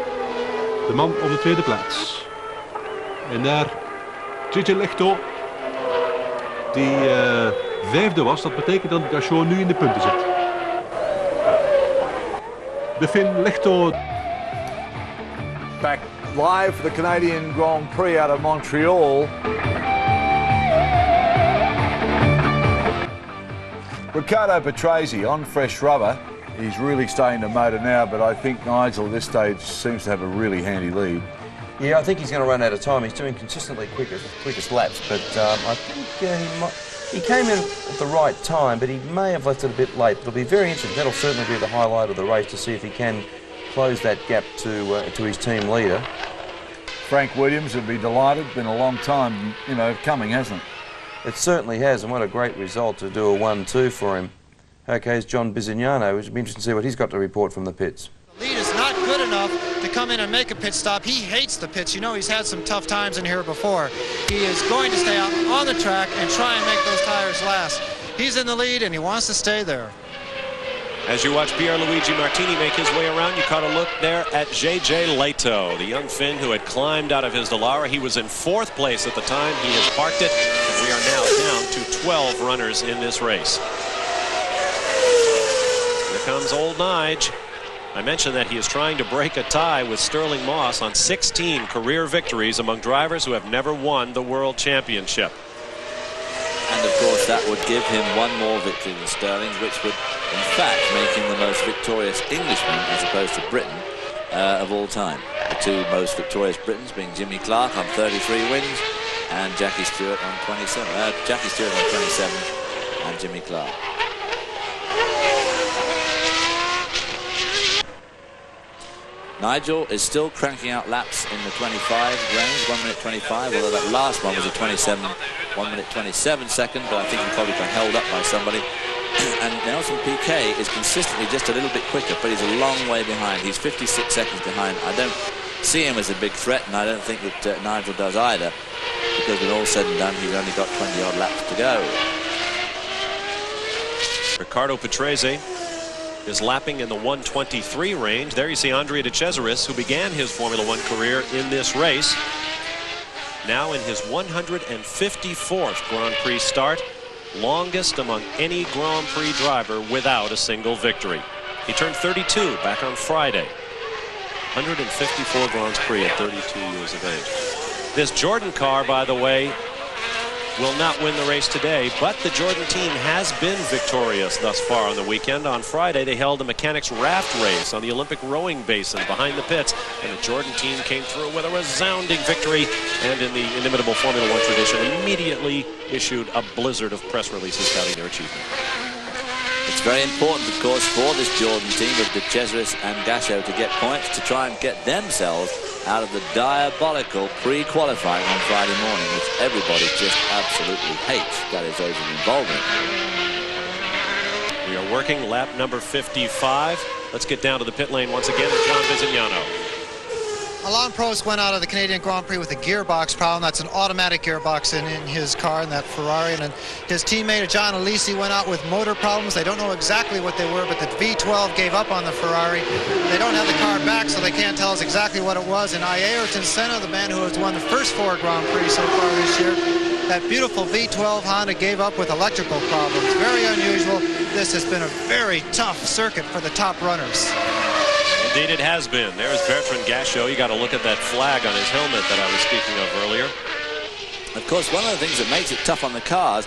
de man op de 2e plaats. En daar Gigi Lechto, die 5e was. Dat betekent dat Gachot nu in de punten zit. De Finn Lechto. Back live for the Canadian Grand Prix out of Montreal. Riccardo Patrese on fresh rubber. He's really starting to motor now, but I think Nigel at this stage seems to have a really handy lead. Yeah, I think he's going to run out of time. He's doing consistently quickest laps, but I think he came in at the right time, but he may have left it a bit late. It'll be very interesting. That'll certainly be the highlight of the race, to see if he can close that gap to his team leader. Frank Williams would be delighted. Been a long time, coming, hasn't it? It certainly has, and what a great result to do a 1-2 for him. Okay, it's John Bizignano. It would be interesting to see what he's got to report from the pits. The lead is not good enough to come in and make a pit stop. He hates the pits. He's had some tough times in here before. He is going to stay out on the track and try and make those tires last. He's in the lead and he wants to stay there. As you watch Pierluigi Martini make his way around, you caught a look there at JJ Leto, the young Finn who had climbed out of his Dallara. He was in 4th place at the time. He has parked it, and we are now down to 12 runners in this race. Here comes old Nige. I mentioned that he is trying to break a tie with Sterling Moss on 16 career victories among drivers who have never won the World Championship. And of course that would give him one more victory than Sterling's, which would in fact make him the most victorious Englishman, as opposed to Briton, of all time. The two most victorious Britons being Jimmy Clark on 33 wins and Jackie Stewart on 27. Jackie Stewart on 27 and Jimmy Clark. Nigel is still cranking out laps in the 25 range, 1 minute 25, although that last one was a 1 minute 27 second, but I think he probably got held up by somebody. And Nelson Piquet is consistently just a little bit quicker, but he's a long way behind. He's 56 seconds behind. I don't see him as a big threat, and I don't think that Nigel does either, because when all said and done, he's only got 20-odd laps to go. Riccardo Patrese is lapping in the 123 range. There you see Andrea De Cesaris, who began his Formula One career in this race, now in his 154th Grand Prix start, longest among any Grand Prix driver without a single victory. He turned 32 back on Friday. 154 Grand Prix at 32 years of age. This Jordan car, by the way, will not win the race today, but the Jordan team has been victorious thus far on the weekend. On Friday, they held a mechanics raft race on the Olympic rowing basin behind the pits, and the Jordan team came through with a resounding victory, and in the inimitable Formula One tradition, immediately issued a blizzard of press releases touting their achievement. It's very important, of course, for this Jordan team of De Cesaris and Gasho to get points to try and get themselves out of the diabolical pre-qualifying on Friday morning, which everybody just absolutely hates. That is over involvement. We are working lap number 55. Let's get down to the pit lane once again with John Bizignano. Alain Prost went out of the Canadian Grand Prix with a gearbox problem. That's an automatic gearbox in his car, in that Ferrari. And his teammate, John Alesi, went out with motor problems. They don't know exactly what they were, but the V12 gave up on the Ferrari. They don't have the car back, so they can't tell us exactly what it was. And Ayrton Senna, the man who has won the first 4 Grand Prix so far this year, that beautiful V12 Honda gave up with electrical problems. Very unusual. This has been a very tough circuit for the top runners. Indeed it has been. There's Bertrand Gachot. You got to look at that flag on his helmet that I was speaking of earlier. Of course, one of the things that makes it tough on the cars,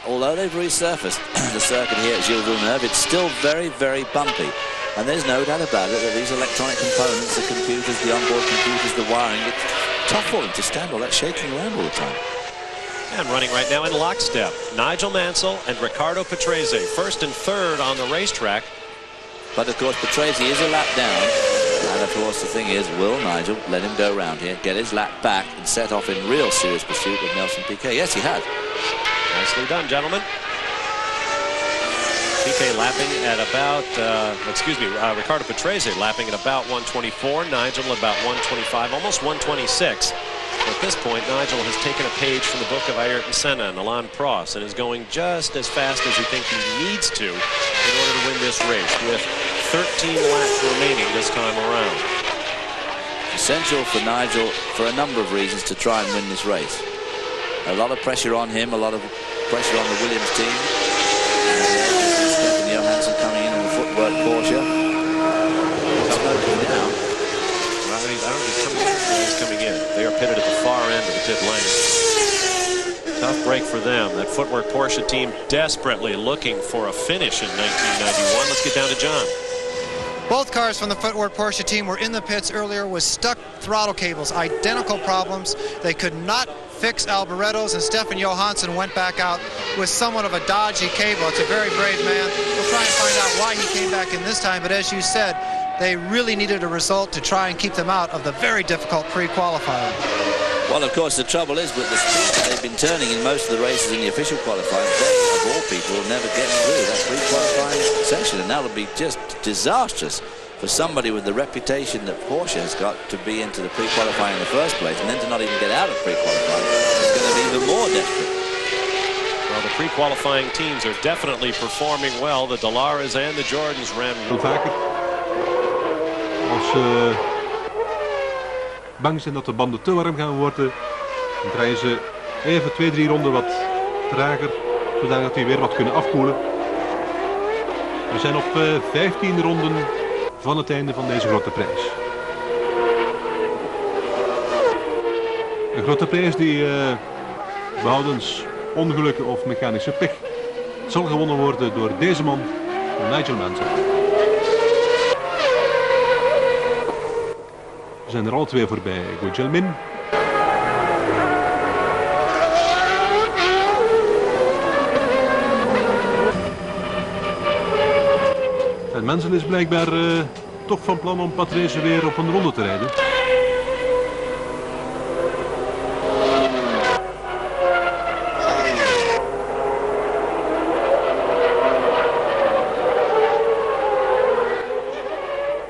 although they've resurfaced the circuit here at Gilles Villeneuve, it's still very, very bumpy. And there's no doubt about it that these electronic components, the computers, the onboard computers, the wiring, it's tough for them to stand all that shaking around all the time. And running right now in lockstep, Nigel Mansell and Riccardo Patrese, first and third on the racetrack. But of course, Patrese is a lap down, and of course the thing is, will Nigel let him go around here, get his lap back, and set off in real serious pursuit of Nelson Piquet? Yes, he has. Nicely done, gentlemen. Piquet lapping at about, Riccardo Patrese lapping at about 124, Nigel at about 125, almost 126. At this point, Nigel has taken a page from the book of Ayrton Senna and Alain Prost and is going just as fast as he thinks he needs to in order to win this race, with 13 laps remaining this time around. Essential for Nigel, for a number of reasons, to try and win this race. A lot of pressure on him, a lot of pressure on the Williams team. And Stefan Johansson coming in the footwork Porsche. pit lane. Tough break for them. That footwork Porsche team desperately looking for a finish in 1991. Let's get down to John. Both cars from the Footwork Porsche team were in the pits earlier with stuck throttle cables, identical problems. They could not fix Alboretto's, and Stefan Johansson went back out with somewhat of a dodgy cable. It's a very brave man. We'll try and find out why he came back in this time, but as you said, they really needed a result to try and keep them out of the very difficult pre-qualifying. Well, of course, the trouble is with the speed that they've been turning in most of the races in the official qualifying, they, of all people, will never get through that pre-qualifying session, and that'll be just disastrous for somebody with the reputation that Porsche has got to be into the pre-qualifying in the first place, and then to not even get out of pre-qualifying. It's going to be even more desperate. Well, the pre-qualifying teams are definitely performing well. The Dalaras and the Jordans ran vaker. Als ze bang zijn dat de banden te warm gaan worden, dan draaien ze even 2-3 ronden wat trager, zodat die weer wat kunnen afkoelen. We zijn op 15 ronden van het einde van deze grote prijs. Een grote prijs die behoudens ongelukken of mechanische pech zal gewonnen worden door deze man, Nigel Mansell. We zijn er alle twee voorbij. Gugelmin. En Mansell is blijkbaar toch van plan om Patrese weer op een ronde te rijden.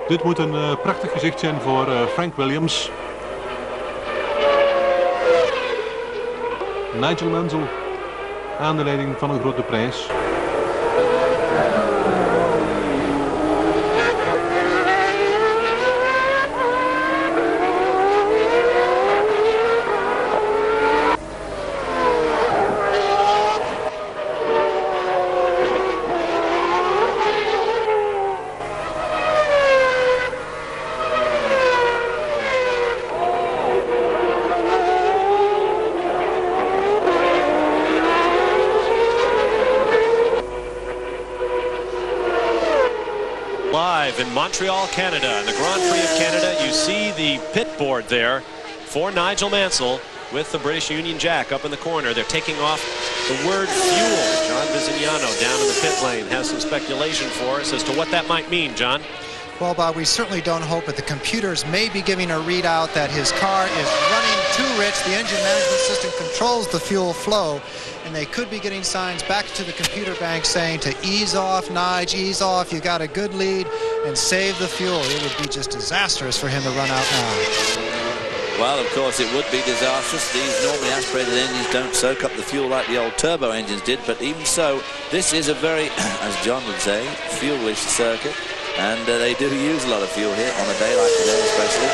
Dit moet een prachtig gezicht zijn voor Frank Williams. Nigel Mansell aan de leiding van een grote prijs. In Montreal, Canada, in the Grand Prix of Canada, you see the pit board there for Nigel Mansell with the British Union Jack up in the corner. They're taking off the word fuel. John Visignano down in the pit lane has some speculation for us as to what that might mean, John. Well, Bob, we certainly don't hope it. The computers may be giving a readout that his car is running too rich. The engine management system controls the fuel flow, and they could be getting signs back to the computer bank saying to ease off, Nige, ease off. You got a good lead, and save the fuel. It would be just disastrous for him to run out now. Well, of course, it would be disastrous. These normally aspirated engines don't soak up the fuel like the old turbo engines did, but even so, this is a very, as John would say, fuel-rich circuit. And they do use a lot of fuel here on a day like today, especially.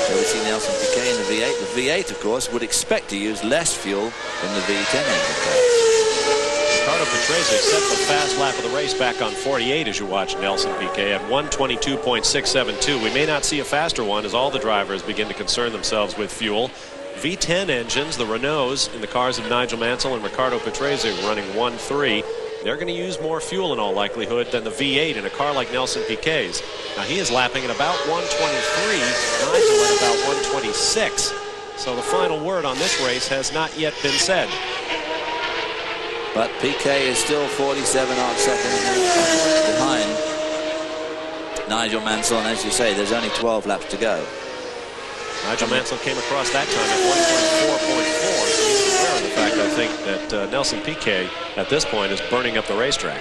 So we see Nelson Piquet in the V8. The V8, of course, would expect to use less fuel than the V10 engine car. Ricardo Patrese set the fast lap of the race back on 48 as you watch Nelson Piquet at 1:22.672. We may not see a faster one as all the drivers begin to concern themselves with fuel. V10 engines, the Renaults in the cars of Nigel Mansell and Ricardo Patrese running 1.3. They're going to use more fuel in all likelihood than the V8 in a car like Nelson Piquet's. Now he is lapping at about 1:23, Nigel at about 1:26. So the final word on this race has not yet been said. But Piquet is still 47 odd seconds behind Nigel Mansell, and as you say, there's only 12 laps to go. Nigel Mansell came across that time at 1:24.4, so he's aware of the fact, I think, that Nelson Piquet at this point is burning up the racetrack.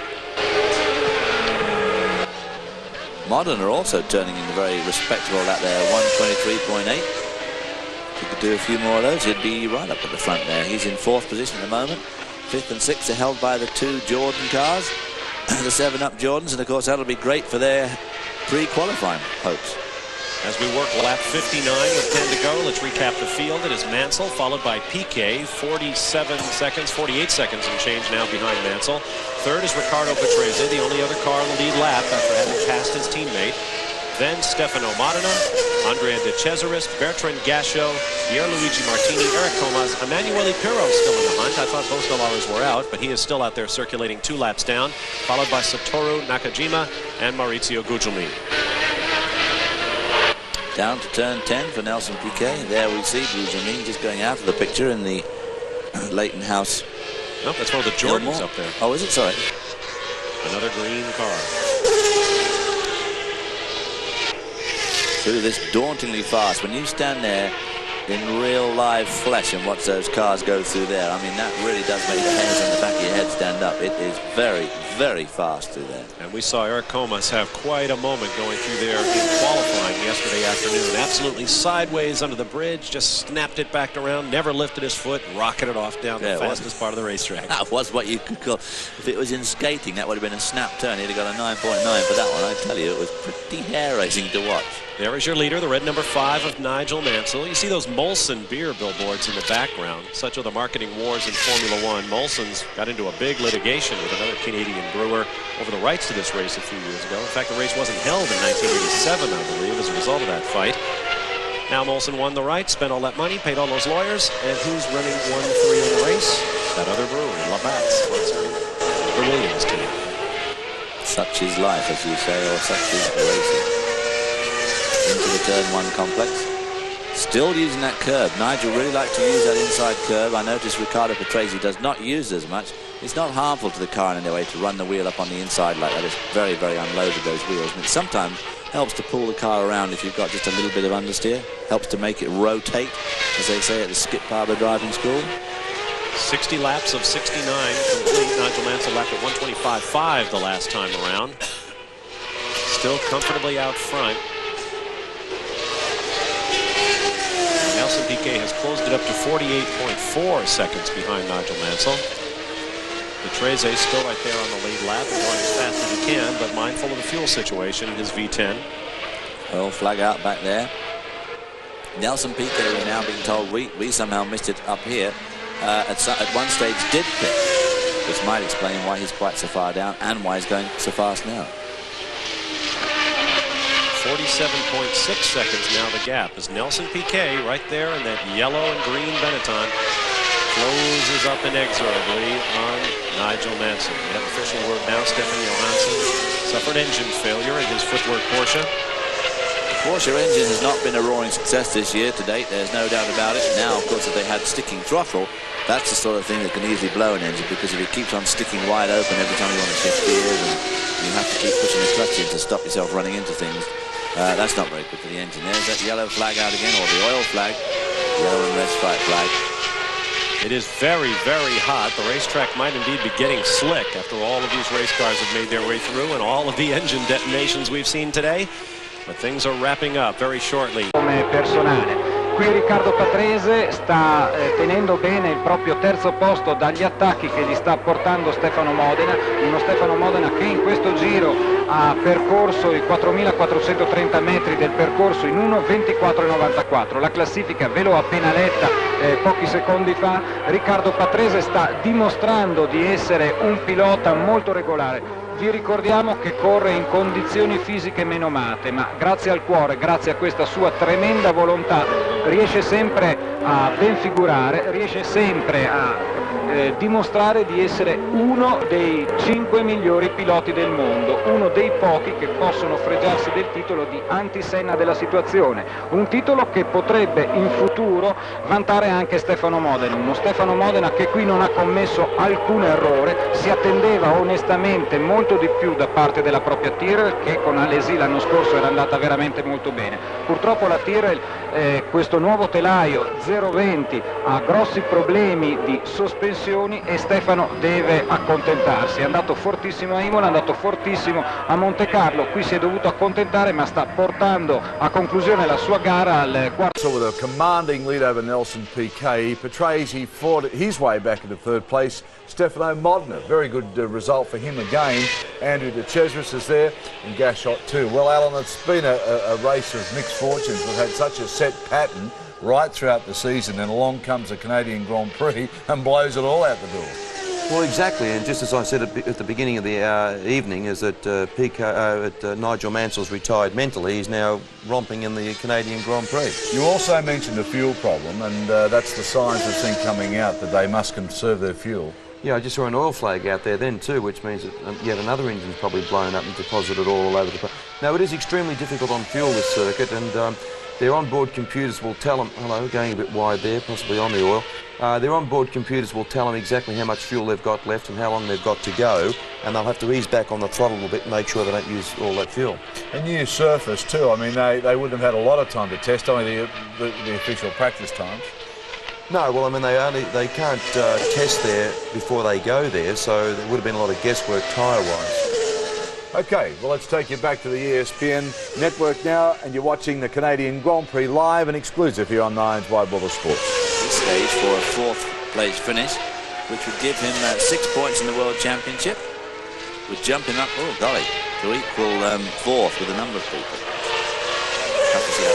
Modern are also turning in a very respectable lap there, 1:23.8. If he could do a few more of those, he'd be right up at the front there. He's in 4th position at the moment. 5th and 6th are held by the 2 Jordan cars, the 7-up Jordans, and of course that'll be great for their pre-qualifying hopes. As we work lap 59 with 10 to go, let's recap the field. It is Mansell followed by Piquet, 47 seconds, 48 seconds and change now behind Mansell. Third is Ricardo Patrese, the only other car in the lead lap after having passed his teammate. then Stefano Modena, Andrea De Cesaris, Bertrand Gachot, Pierluigi Martini, Eric Comas, Emanuele Pirro still in the hunt. I thought both Stellaris were out, but he is still out there circulating 2 laps down, followed by Satoru Nakajima and Maurizio Gugelmin. Down to turn 10 for Nelson Piquet. There we see Gugelmin just going out of the picture in the Leighton House. Nope, that's one of the Jordans up there. Oh, is it? Sorry. Another green car. Through this dauntingly fast. When you stand there in real live flesh and watch those cars go through there, I mean, that really does make the hairs on the back of your head stand up. It is very, very fast through there. And we saw Eric Comas have quite a moment going through there in qualifying yesterday afternoon. Absolutely sideways under the bridge, just snapped it back around, never lifted his foot, rocketed off down the fastest part of the racetrack. That was what you could call, if it was in skating, that would have been a snap turn. He'd have got a 9.9 for that one. I tell you, it was pretty hair-raising to watch. There is your leader, the red number 5 of Nigel Mansell. You see those Molson beer billboards in the background. Such are the marketing wars in Formula One. Molson's got into a big litigation with another Canadian brewer over the rights to this race a few years ago. In fact, the race wasn't held in 1987, I believe, as a result of that fight. Now Molson won the rights, spent all that money, paid all those lawyers, and who's running 1-3 in the race? That other brewery, Labatt's, sponsoring the Williams team. Such is life, as you say, or such is racing. Into the turn 1 complex. Still using that curb. Nigel really liked to use that inside curb. I noticed Riccardo Patrese does not use it as much. It's not harmful to the car in any way to run the wheel up on the inside like that. It's very, very unloaded, those wheels. And it sometimes helps to pull the car around if you've got just a little bit of understeer. Helps to make it rotate, as they say at the Skip Barber driving school. 60 laps of 69 complete. Nigel Mansell lapped at 125.5 the last time around. Still comfortably out front. Nelson Piquet has closed it up to 48.4 seconds behind Nigel Mansell. Patrese still right there on the lead lap and going as fast as he can, but mindful of the fuel situation in his V10. Well, flag out back there. Nelson Piquet, we're now being told we somehow missed it up here. At one stage did pit, which might explain why he's quite so far down and why he's going so fast now. 47.6 seconds now the gap as Nelson Piquet right there in that yellow and green Benetton closes up inexorably on Nigel Mansell. We have official word now. Stefan Johansson suffered engine failure in his footwork Porsche. The Porsche engine has not been a roaring success this year to date. There's no doubt about it. Now, of course, if they had sticking throttle, that's the sort of thing that can easily blow an engine, because if it keeps on sticking wide open every time you want to shift gears and you have to keep pushing the clutch in to stop yourself running into things, that's not very good for the engine. There's that yellow flag out again, or the oil flag, yellow and red stripe flag. It is very, very hot. The racetrack might indeed be getting slick after all of these race cars have made their way through and all of the engine detonations we've seen today. But things are wrapping up very shortly. Qui Riccardo Patrese sta tenendo bene il proprio terzo posto dagli attacchi che gli sta portando Stefano Modena, uno Stefano Modena che in questo giro ha percorso i 4.430 metri del percorso in 1.24.94. La classifica ve l'ho appena letta pochi secondi fa. Riccardo Patrese sta dimostrando di essere un pilota molto regolare. Vi ricordiamo che corre in condizioni fisiche menomate, ma grazie al cuore, grazie a questa sua tremenda volontà, riesce sempre a ben figurare, riesce sempre a dimostrare di essere uno dei 5 migliori piloti del mondo, uno dei pochi che possono fregiarsi del titolo di antisenna della situazione, un titolo che potrebbe in futuro vantare anche Stefano Modena, uno Stefano Modena che qui non ha commesso alcun errore, si attendeva onestamente molto di più da parte della propria Tyrrell, che con Alesi l'anno scorso era andata veramente molto bene. Purtroppo la Tyrrell, questo nuovo telaio 020, ha grossi problemi di sospensioni e Stefano deve accontentarsi. È andato fortissimo a Imola, è andato fortissimo a Monte Carlo, qui si è dovuto accontentare, ma sta portando a conclusione la sua gara al quarto. So with a commanding lead over Nelson Piquet, Patrese fought his way back into third place. Stefano Modena, very good result for him again. Andrew De Cesaris is there and Gachot too. Well, Alan, it's been a race of mixed fortunes. We've had such a set pattern right throughout the season, and along comes the Canadian Grand Prix and blows it all out the door. Well, exactly, and just as I said at the beginning of the evening, is that Nigel Mansell's retired mentally. He's now romping in the Canadian Grand Prix. You also mentioned the fuel problem, and that's the signs we've seen coming out that they must conserve their fuel. Yeah, I just saw an oil flag out there then too, which means that yet another engine's probably blown up and deposited all over the place. Now, it is extremely difficult on fuel, this circuit, and their onboard computers will tell them, hello, going a bit wide there, possibly on the oil. Their onboard computers will tell them exactly how much fuel they've got left and how long they've got to go, and they'll have to ease back on the throttle a little bit and make sure they don't use all that fuel. A new surface too. I mean, they wouldn't have had a lot of time to test, only the official practice times. No, well, I mean, they can't test there before they go there, so there would have been a lot of guesswork tyre-wise. OK, well, let's take you back to the ESPN network now, and you're watching the Canadian Grand Prix live and exclusive here on Nine's Wide World of Sports. This stage for a fourth-place finish, which would give him 6 points in the World Championship, with jumping up, oh golly, to equal fourth with a number of people. Have to see how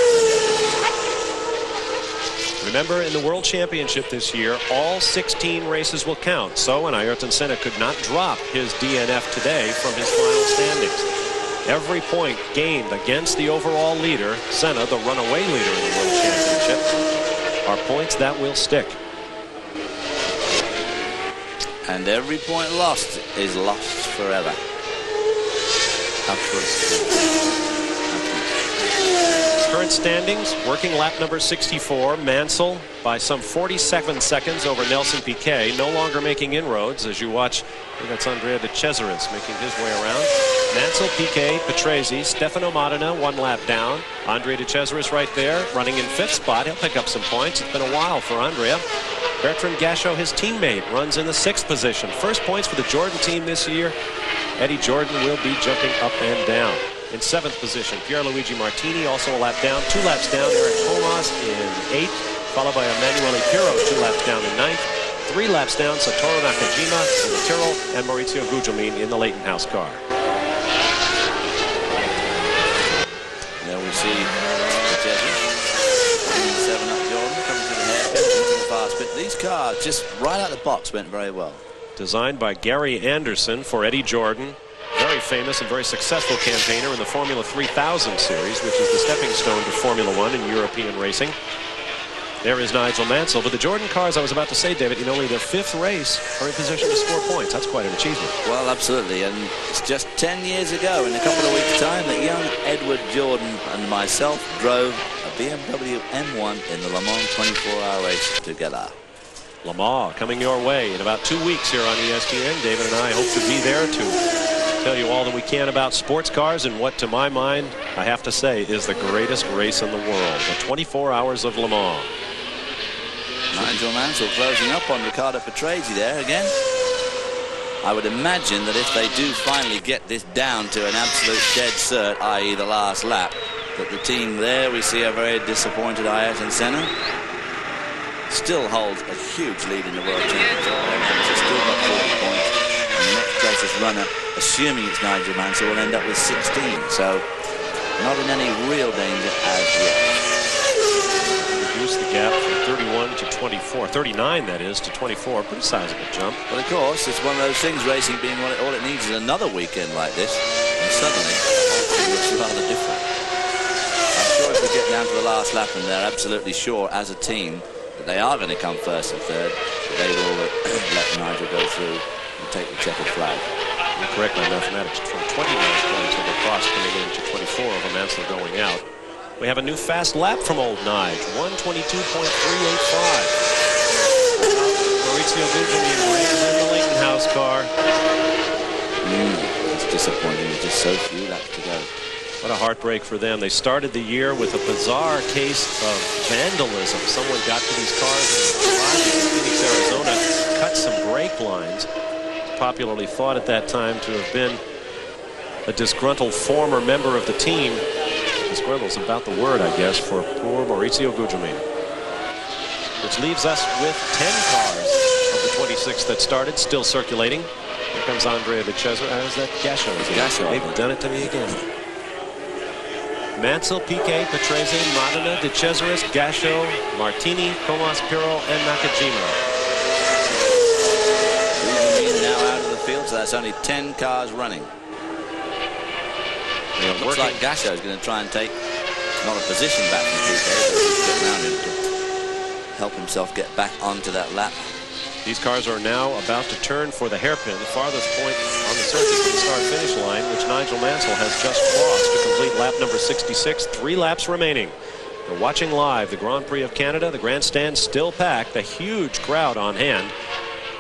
Remember, in the World Championship this year, all 16 races will count. So, and Ayrton Senna could not drop his DNF today from his final standings. Every point gained against the overall leader, Senna, the runaway leader in the World Championship, are points that will stick. And every point lost is lost forever. How true. Current standings, working lap number 64, Mansell by some 47 seconds over Nelson Piquet, no longer making inroads as you watch. That's Andrea de Cesaris making his way around. Mansell, Piquet, Patrese, Stefano Modena 1 lap down. Andrea de Cesaris right there, running in 5th spot. He'll pick up some points. It's been a while for Andrea. Bertrand Gachot, his teammate, runs in the 6th position. First points for the Jordan team this year. Eddie Jordan will be jumping up and down. In 7th position, Pierluigi Martini, also a lap down. 2 laps down, Eric Tomas in 8th, followed by Emanuele Pirro, 2 laps down in 9th. 3 laps down, Satoru Nakajima in the Tyrrell, and Maurizio Gugelmin in the Leighton House car. There we see the Jesuit, 7 up Jordan, coming to the hairpin, into the fast bit. These cars, just right out of the box, went very well. Designed by Gary Anderson for Eddie Jordan. Very famous and very successful campaigner in the Formula 3000 series, which is the stepping stone to Formula 1 in European racing. There is Nigel Mansell. But the Jordan cars, I was about to say, David, in only their 5th race are in position to score points. That's quite an achievement. Well, absolutely. And it's just 10 years ago, in a couple of weeks' time, that young Edward Jordan and myself drove a BMW M1 in the Le Mans 24-hour race together. Le Mans coming your way in about 2 weeks here on ESPN. David and I hope to be there to tell you all that we can about sports cars and what, to my mind, I have to say, is the greatest race in the world. The 24 hours of Le Mans. Nigel Mansell closing up on Riccardo Patrese there again. I would imagine that if they do finally get this down to an absolute dead cert, i.e. the last lap, that the team there, we see a very disappointed Ayrton Senna, still holds a huge lead in the World Championship. He's still got 40 points. And the next closest runner, assuming it's Nigel Mansell, will end up with 16. So not in any real danger as yet. Reduce the gap from 31 to 24, 39 that is, to 24. Pretty sizable jump. But of course, it's one of those things, racing being all it needs is another weekend like this, and suddenly the whole thing looks rather different. I'm sure if we get down to the last lap and they're absolutely sure as a team that they are going to come first and third, they will let Nigel go through and take the checkered flag. You're correct on mathematics. From 29 points over Prost coming in to 24 over Mansell going out. We have a new fast lap from old Nige, 122.385. Maurizio Gugelmin in the Leighton House car. It's disappointing. There's just so few laps to go. What a heartbreak for them. They started the year with a bizarre case of vandalism. Someone got to these cars in garages in Phoenix, Arizona, cut some brake lines. Popularly thought at that time to have been a disgruntled former member of the team. Disgruntled's about the word, I guess, for poor Maurizio Gugelmin. Which leaves us with 10 cars of the 26 that started, still circulating. Here comes Andrea de Cesaris. How's that? Gachot. They've done it to me again. Mansell, Piquet, Patrese, Modena, de Cesaris, Gachot, Martini, Tomas, Pirro, and Nakajima. field, so that's only 10 cars running. Looks like Gasho is going to try and take not a position back from PK, but just get around him to help himself get back onto that lap. These cars are now about to turn for the hairpin, the farthest point on the circuit from the start-finish line, which Nigel Mansell has just crossed to complete lap number 66. 3 laps remaining. We're watching live the Grand Prix of Canada. The grandstand still packed, a huge crowd on hand.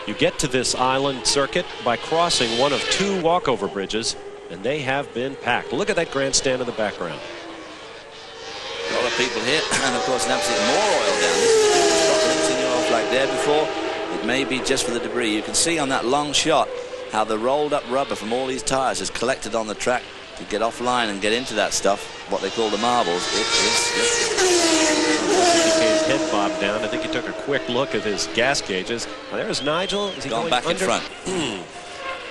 You get to this island circuit by crossing one of 2 walkover bridges, and they have been packed. Look at that grandstand in the background. A lot of people here, and of course, an absolute more oil down. This is the difference from rinsing your off like there before. It may be just for the debris. You can see on that long shot how the rolled up rubber from all these tires has collected on the track to get offline and get into that stuff, what they call the marbles. It is his head bobbed down. I think he took a quick look at his gas gauges. Well, there's Nigel. Is he gone back under? in front?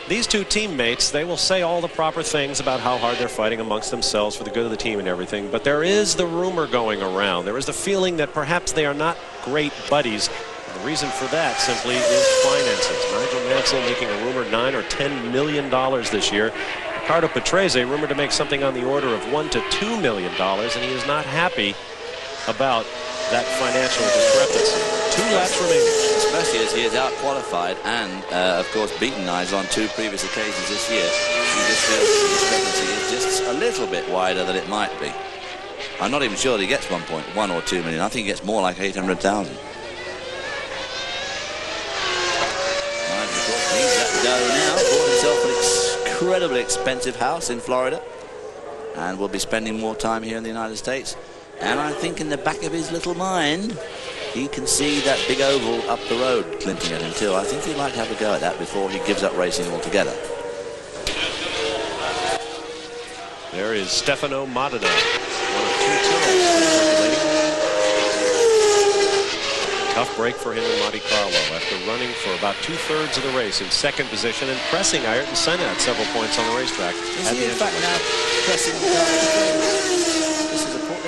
These 2 teammates, they will say all the proper things about how hard they're fighting amongst themselves for the good of the team and everything, but there is the rumor going around. There is the feeling that perhaps they are not great buddies. The reason for that simply is finances. Nigel Mansell making a rumored $9 or $10 million this year. Ricardo Patrese rumored to make something on the order of $1 to $2 million, and he is not happy about that financial discrepancy. 2 laps remaining. Especially as he is out-qualified and, of course, beaten Nigel on 2 previous occasions this year. He just feels the discrepancy is just a little bit wider than it might be. I'm not even sure that he gets 1.1 or 2 million. I think he gets more like 800,000. He's let go now. Bought himself an incredibly expensive house in Florida and will be spending more time here in the United States. And I think in the back of his little mind, he can see that big oval up the road glinting at him too. I think he'd like to have a go at that before he gives up racing altogether. There is Stefano Modena, one of 2 tunnels circulating. Tough break for him in Monte Carlo after running for about 2/3 of the race in 2nd position and pressing Ayrton Senna at several points on the racetrack. Is he in fact now pressing the car?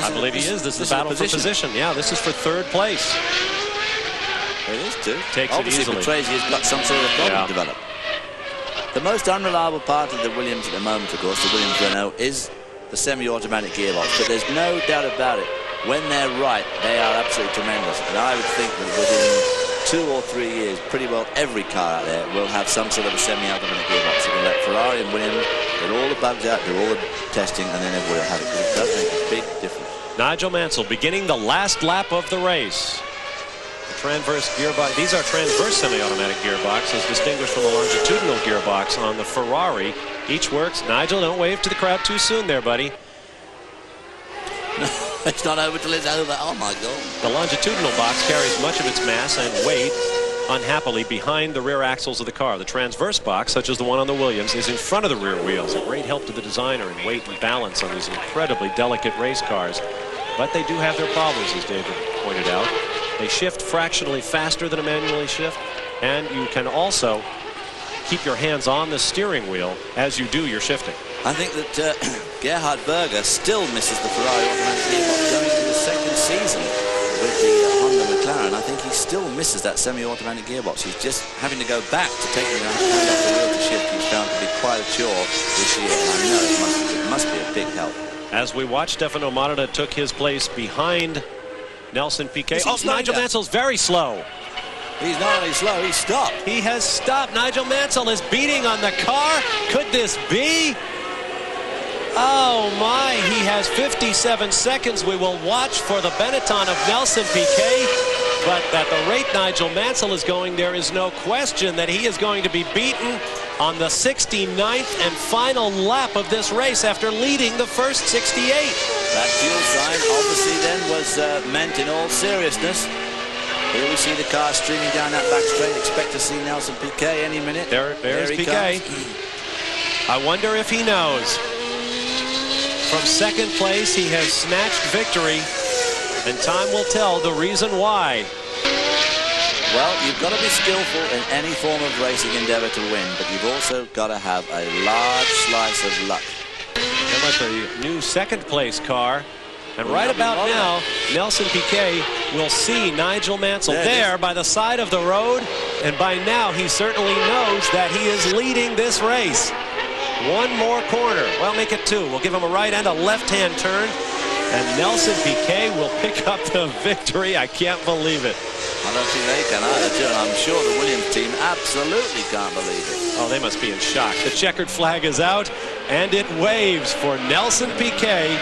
I believe he is. This is the battle for position. Yeah, this is for 3rd place. It is too. Takes Obviously, it easily. Patrese has got some sort of problem developed. The most unreliable part of the Williams at the moment, of course, the Williams Renault, is the semi-automatic gearbox. But there's no doubt about it. When they're right, they are absolutely tremendous. And I would think that within 2 or 3 years, pretty well every car out there will have some sort of a semi-automatic gearbox. You can let Ferrari and Williams get all the bugs out, do all the testing, and then everybody will have it. Because it does make a big difference. Nigel Mansell beginning the last lap of the race. The transverse gearbox. These are transverse semi-automatic gearboxes, distinguished from the longitudinal gearbox on the Ferrari. Each works. Nigel, don't wave to the crowd too soon there, buddy. It's not over till it's over. Oh, my God. The longitudinal box carries much of its mass and weight, unhappily, behind the rear axles of the car. The transverse box, such as the one on the Williams, is in front of the rear wheels. A great help to the designer in weight and balance on these incredibly delicate race cars. But they do have their problems, as David pointed out. They shift fractionally faster than a manually shift, and you can also keep your hands on the steering wheel as you do your shifting. I think that Gerhard Berger still misses the Ferrari automatic gearbox going into the 2nd season with the Honda McLaren. I think he still misses that semi-automatic gearbox. He's just having to go back to taking the hand off the wheel to shift. He's found to be quite a chore this year. And I know it must be a big help. As we watch, Stefano Modena took his place behind Nelson Piquet. Oh, Nigel Mansell's very slow. He's not only slow, he's stopped. He has stopped. Nigel Mansell is beating on the car. Could this be? Oh, my. He has 57 seconds. We will watch for the Benetton of Nelson Piquet. But at the rate Nigel Mansell is going, there is no question that he is going to be beaten on the 69th and final lap of this race after leading the first 68. That fuel sign obviously then was meant in all seriousness. Here we see the car streaming down that back straight. Expect to see Nelson Piquet any minute. There's Piquet. I wonder if he knows. From 2nd place, he has snatched victory, and time will tell the reason why. Well, you've got to be skillful in any form of racing endeavor to win, but you've also got to have a large slice of luck. How about the new 2nd place car? And right about now, Nelson Piquet will see Nigel Mansell there by the side of the road. And by now, he certainly knows that he is leading this race. One more corner. Well, make it two. We'll give him a right and a left-hand turn. And Nelson Piquet will pick up the victory. I can't believe it. I don't think they can either, Joe. I'm sure the Williams team absolutely can't believe it. Oh, they must be in shock. The checkered flag is out, and it waves for Nelson Piquet.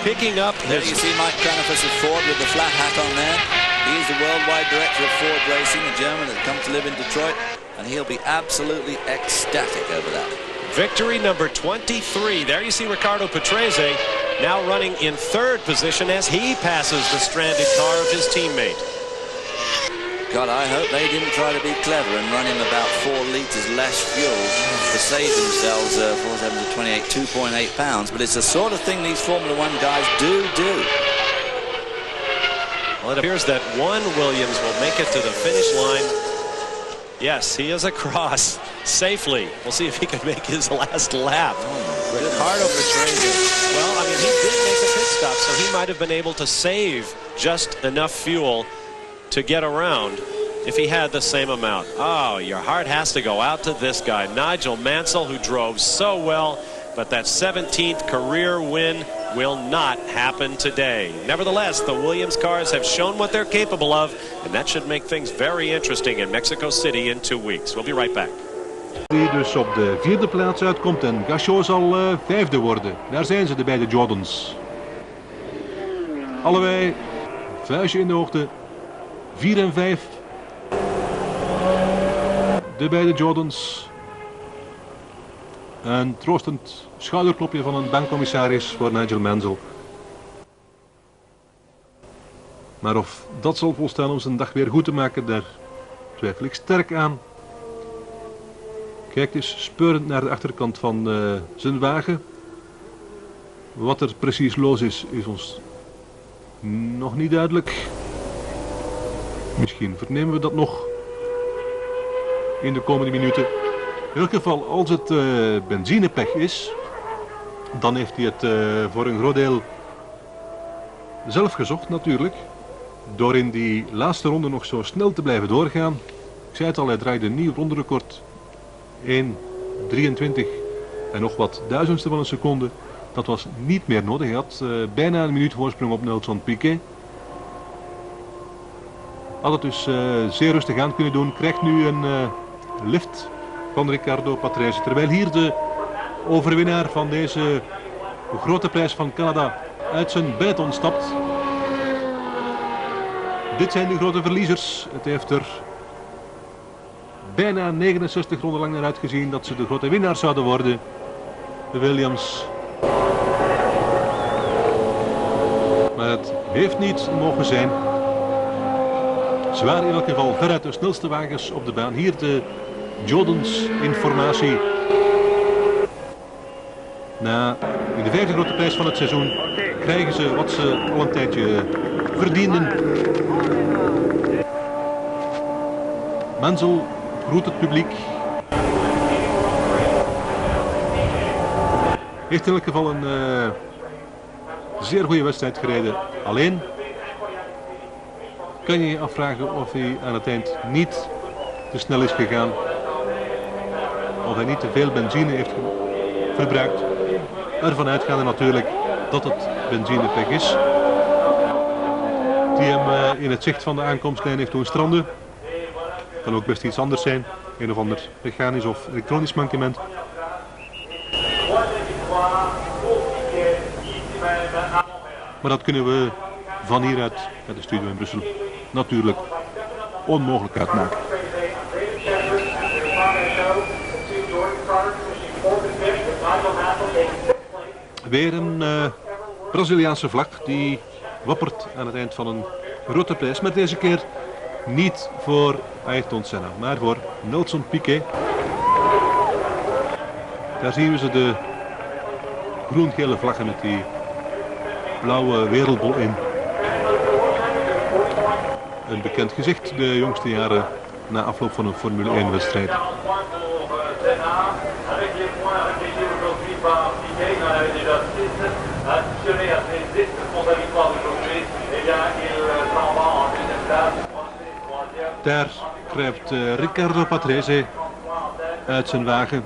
Picking up There his... you see Mike Cranifus of Ford with the flat hat on there. He is the worldwide director of Ford Racing, a German that's come to live in Detroit, and he'll be absolutely ecstatic over that. Victory number 23. There you see Riccardo Patrese now running in third position as he passes the stranded car of his teammate. God, I hope they didn't try to be clever and run him about 4 litres less fuel to save themselves 4 7 to 28, 2.8 pounds. But it's the sort of thing these Formula One guys do. Well, it appears that one Williams will make it to the finish line. Yes, he is across safely. We'll see if he can make his last lap. Riccardo Patrese. Well, I mean, he did make a pit stop, so he might have been able to save just enough fuel to get around if he had the same amount. Oh, your heart has to go out to this guy, Nigel Mansell, who drove so well, but that 17th career win will not happen today. Nevertheless, the Williams cars have shown what they're capable of, and that should make things very interesting in Mexico City in 2 weeks. We'll be right back. Die dus op de 4e plaats uitkomt en Gachot zal 5e worden. Daar zijn ze, de beide Jordans. Allebei vuistje in de hoogte. 4 en 5. De beide Jordans. Een troostend schouderklopje van een bankcommissaris voor Nigel Mansell. Maar of dat zal volstaan om zijn dag weer goed te maken, daar twijfel ik sterk aan. Kijkt eens speurend naar de achterkant van zijn wagen. Wat er precies los is, is ons nog niet duidelijk. Misschien vernemen we dat nog in de komende minuten. In elk geval, als het benzinepech is, dan heeft hij het voor een groot deel zelf gezocht natuurlijk. Door in die laatste ronde nog zo snel te blijven doorgaan. Ik zei het al, hij draaide een nieuw ronderecord. 1:23 en nog wat duizendste van een seconde. Dat was niet meer nodig. Hij had bijna een minuut voorsprong op Nelson Piquet. Had het dus zeer rustig aan kunnen doen. Krijgt nu een lift van Riccardo Patrese. Terwijl hier de overwinnaar van deze grote prijs van Canada uit zijn Benetton stapt. Dit zijn de grote verliezers. Het heeft er bijna 69 ronden lang naar uitgezien dat ze de grote winnaars zouden worden. De Williams. Maar het heeft niet mogen zijn. Ze waren in elk geval veruit de snelste wagens op de baan. Hier de Jordans informatie. In de 5e grote prijs van het seizoen krijgen ze wat ze al een tijdje verdienden. Mansell groet het publiek. Heeft in elk geval een zeer goede wedstrijd gereden. Alleen kan je je afvragen of hij aan het eind niet te snel is gegaan. Of hij niet te veel benzine heeft verbruikt. Ervan uitgaande natuurlijk dat het benzinepech is. Die hem in het zicht van de aankomstlijn heeft doen stranden. Kan ook best iets anders zijn. Een of ander mechanisch of elektronisch mankement. Maar dat kunnen we van hieruit, uit de studio in Brussel, natuurlijk onmogelijk uitmaken. Weer een Braziliaanse vlag die wappert aan het eind van een grote prijs. Maar deze keer niet voor Ayrton Senna, maar voor Nelson Piquet. Daar zien we ze, de groen-gele vlaggen met die blauwe wereldbol in. Een bekend gezicht de jongste jaren na afloop van een Formule 1 wedstrijd. Daar kruipt Riccardo Patrese uit zijn wagen.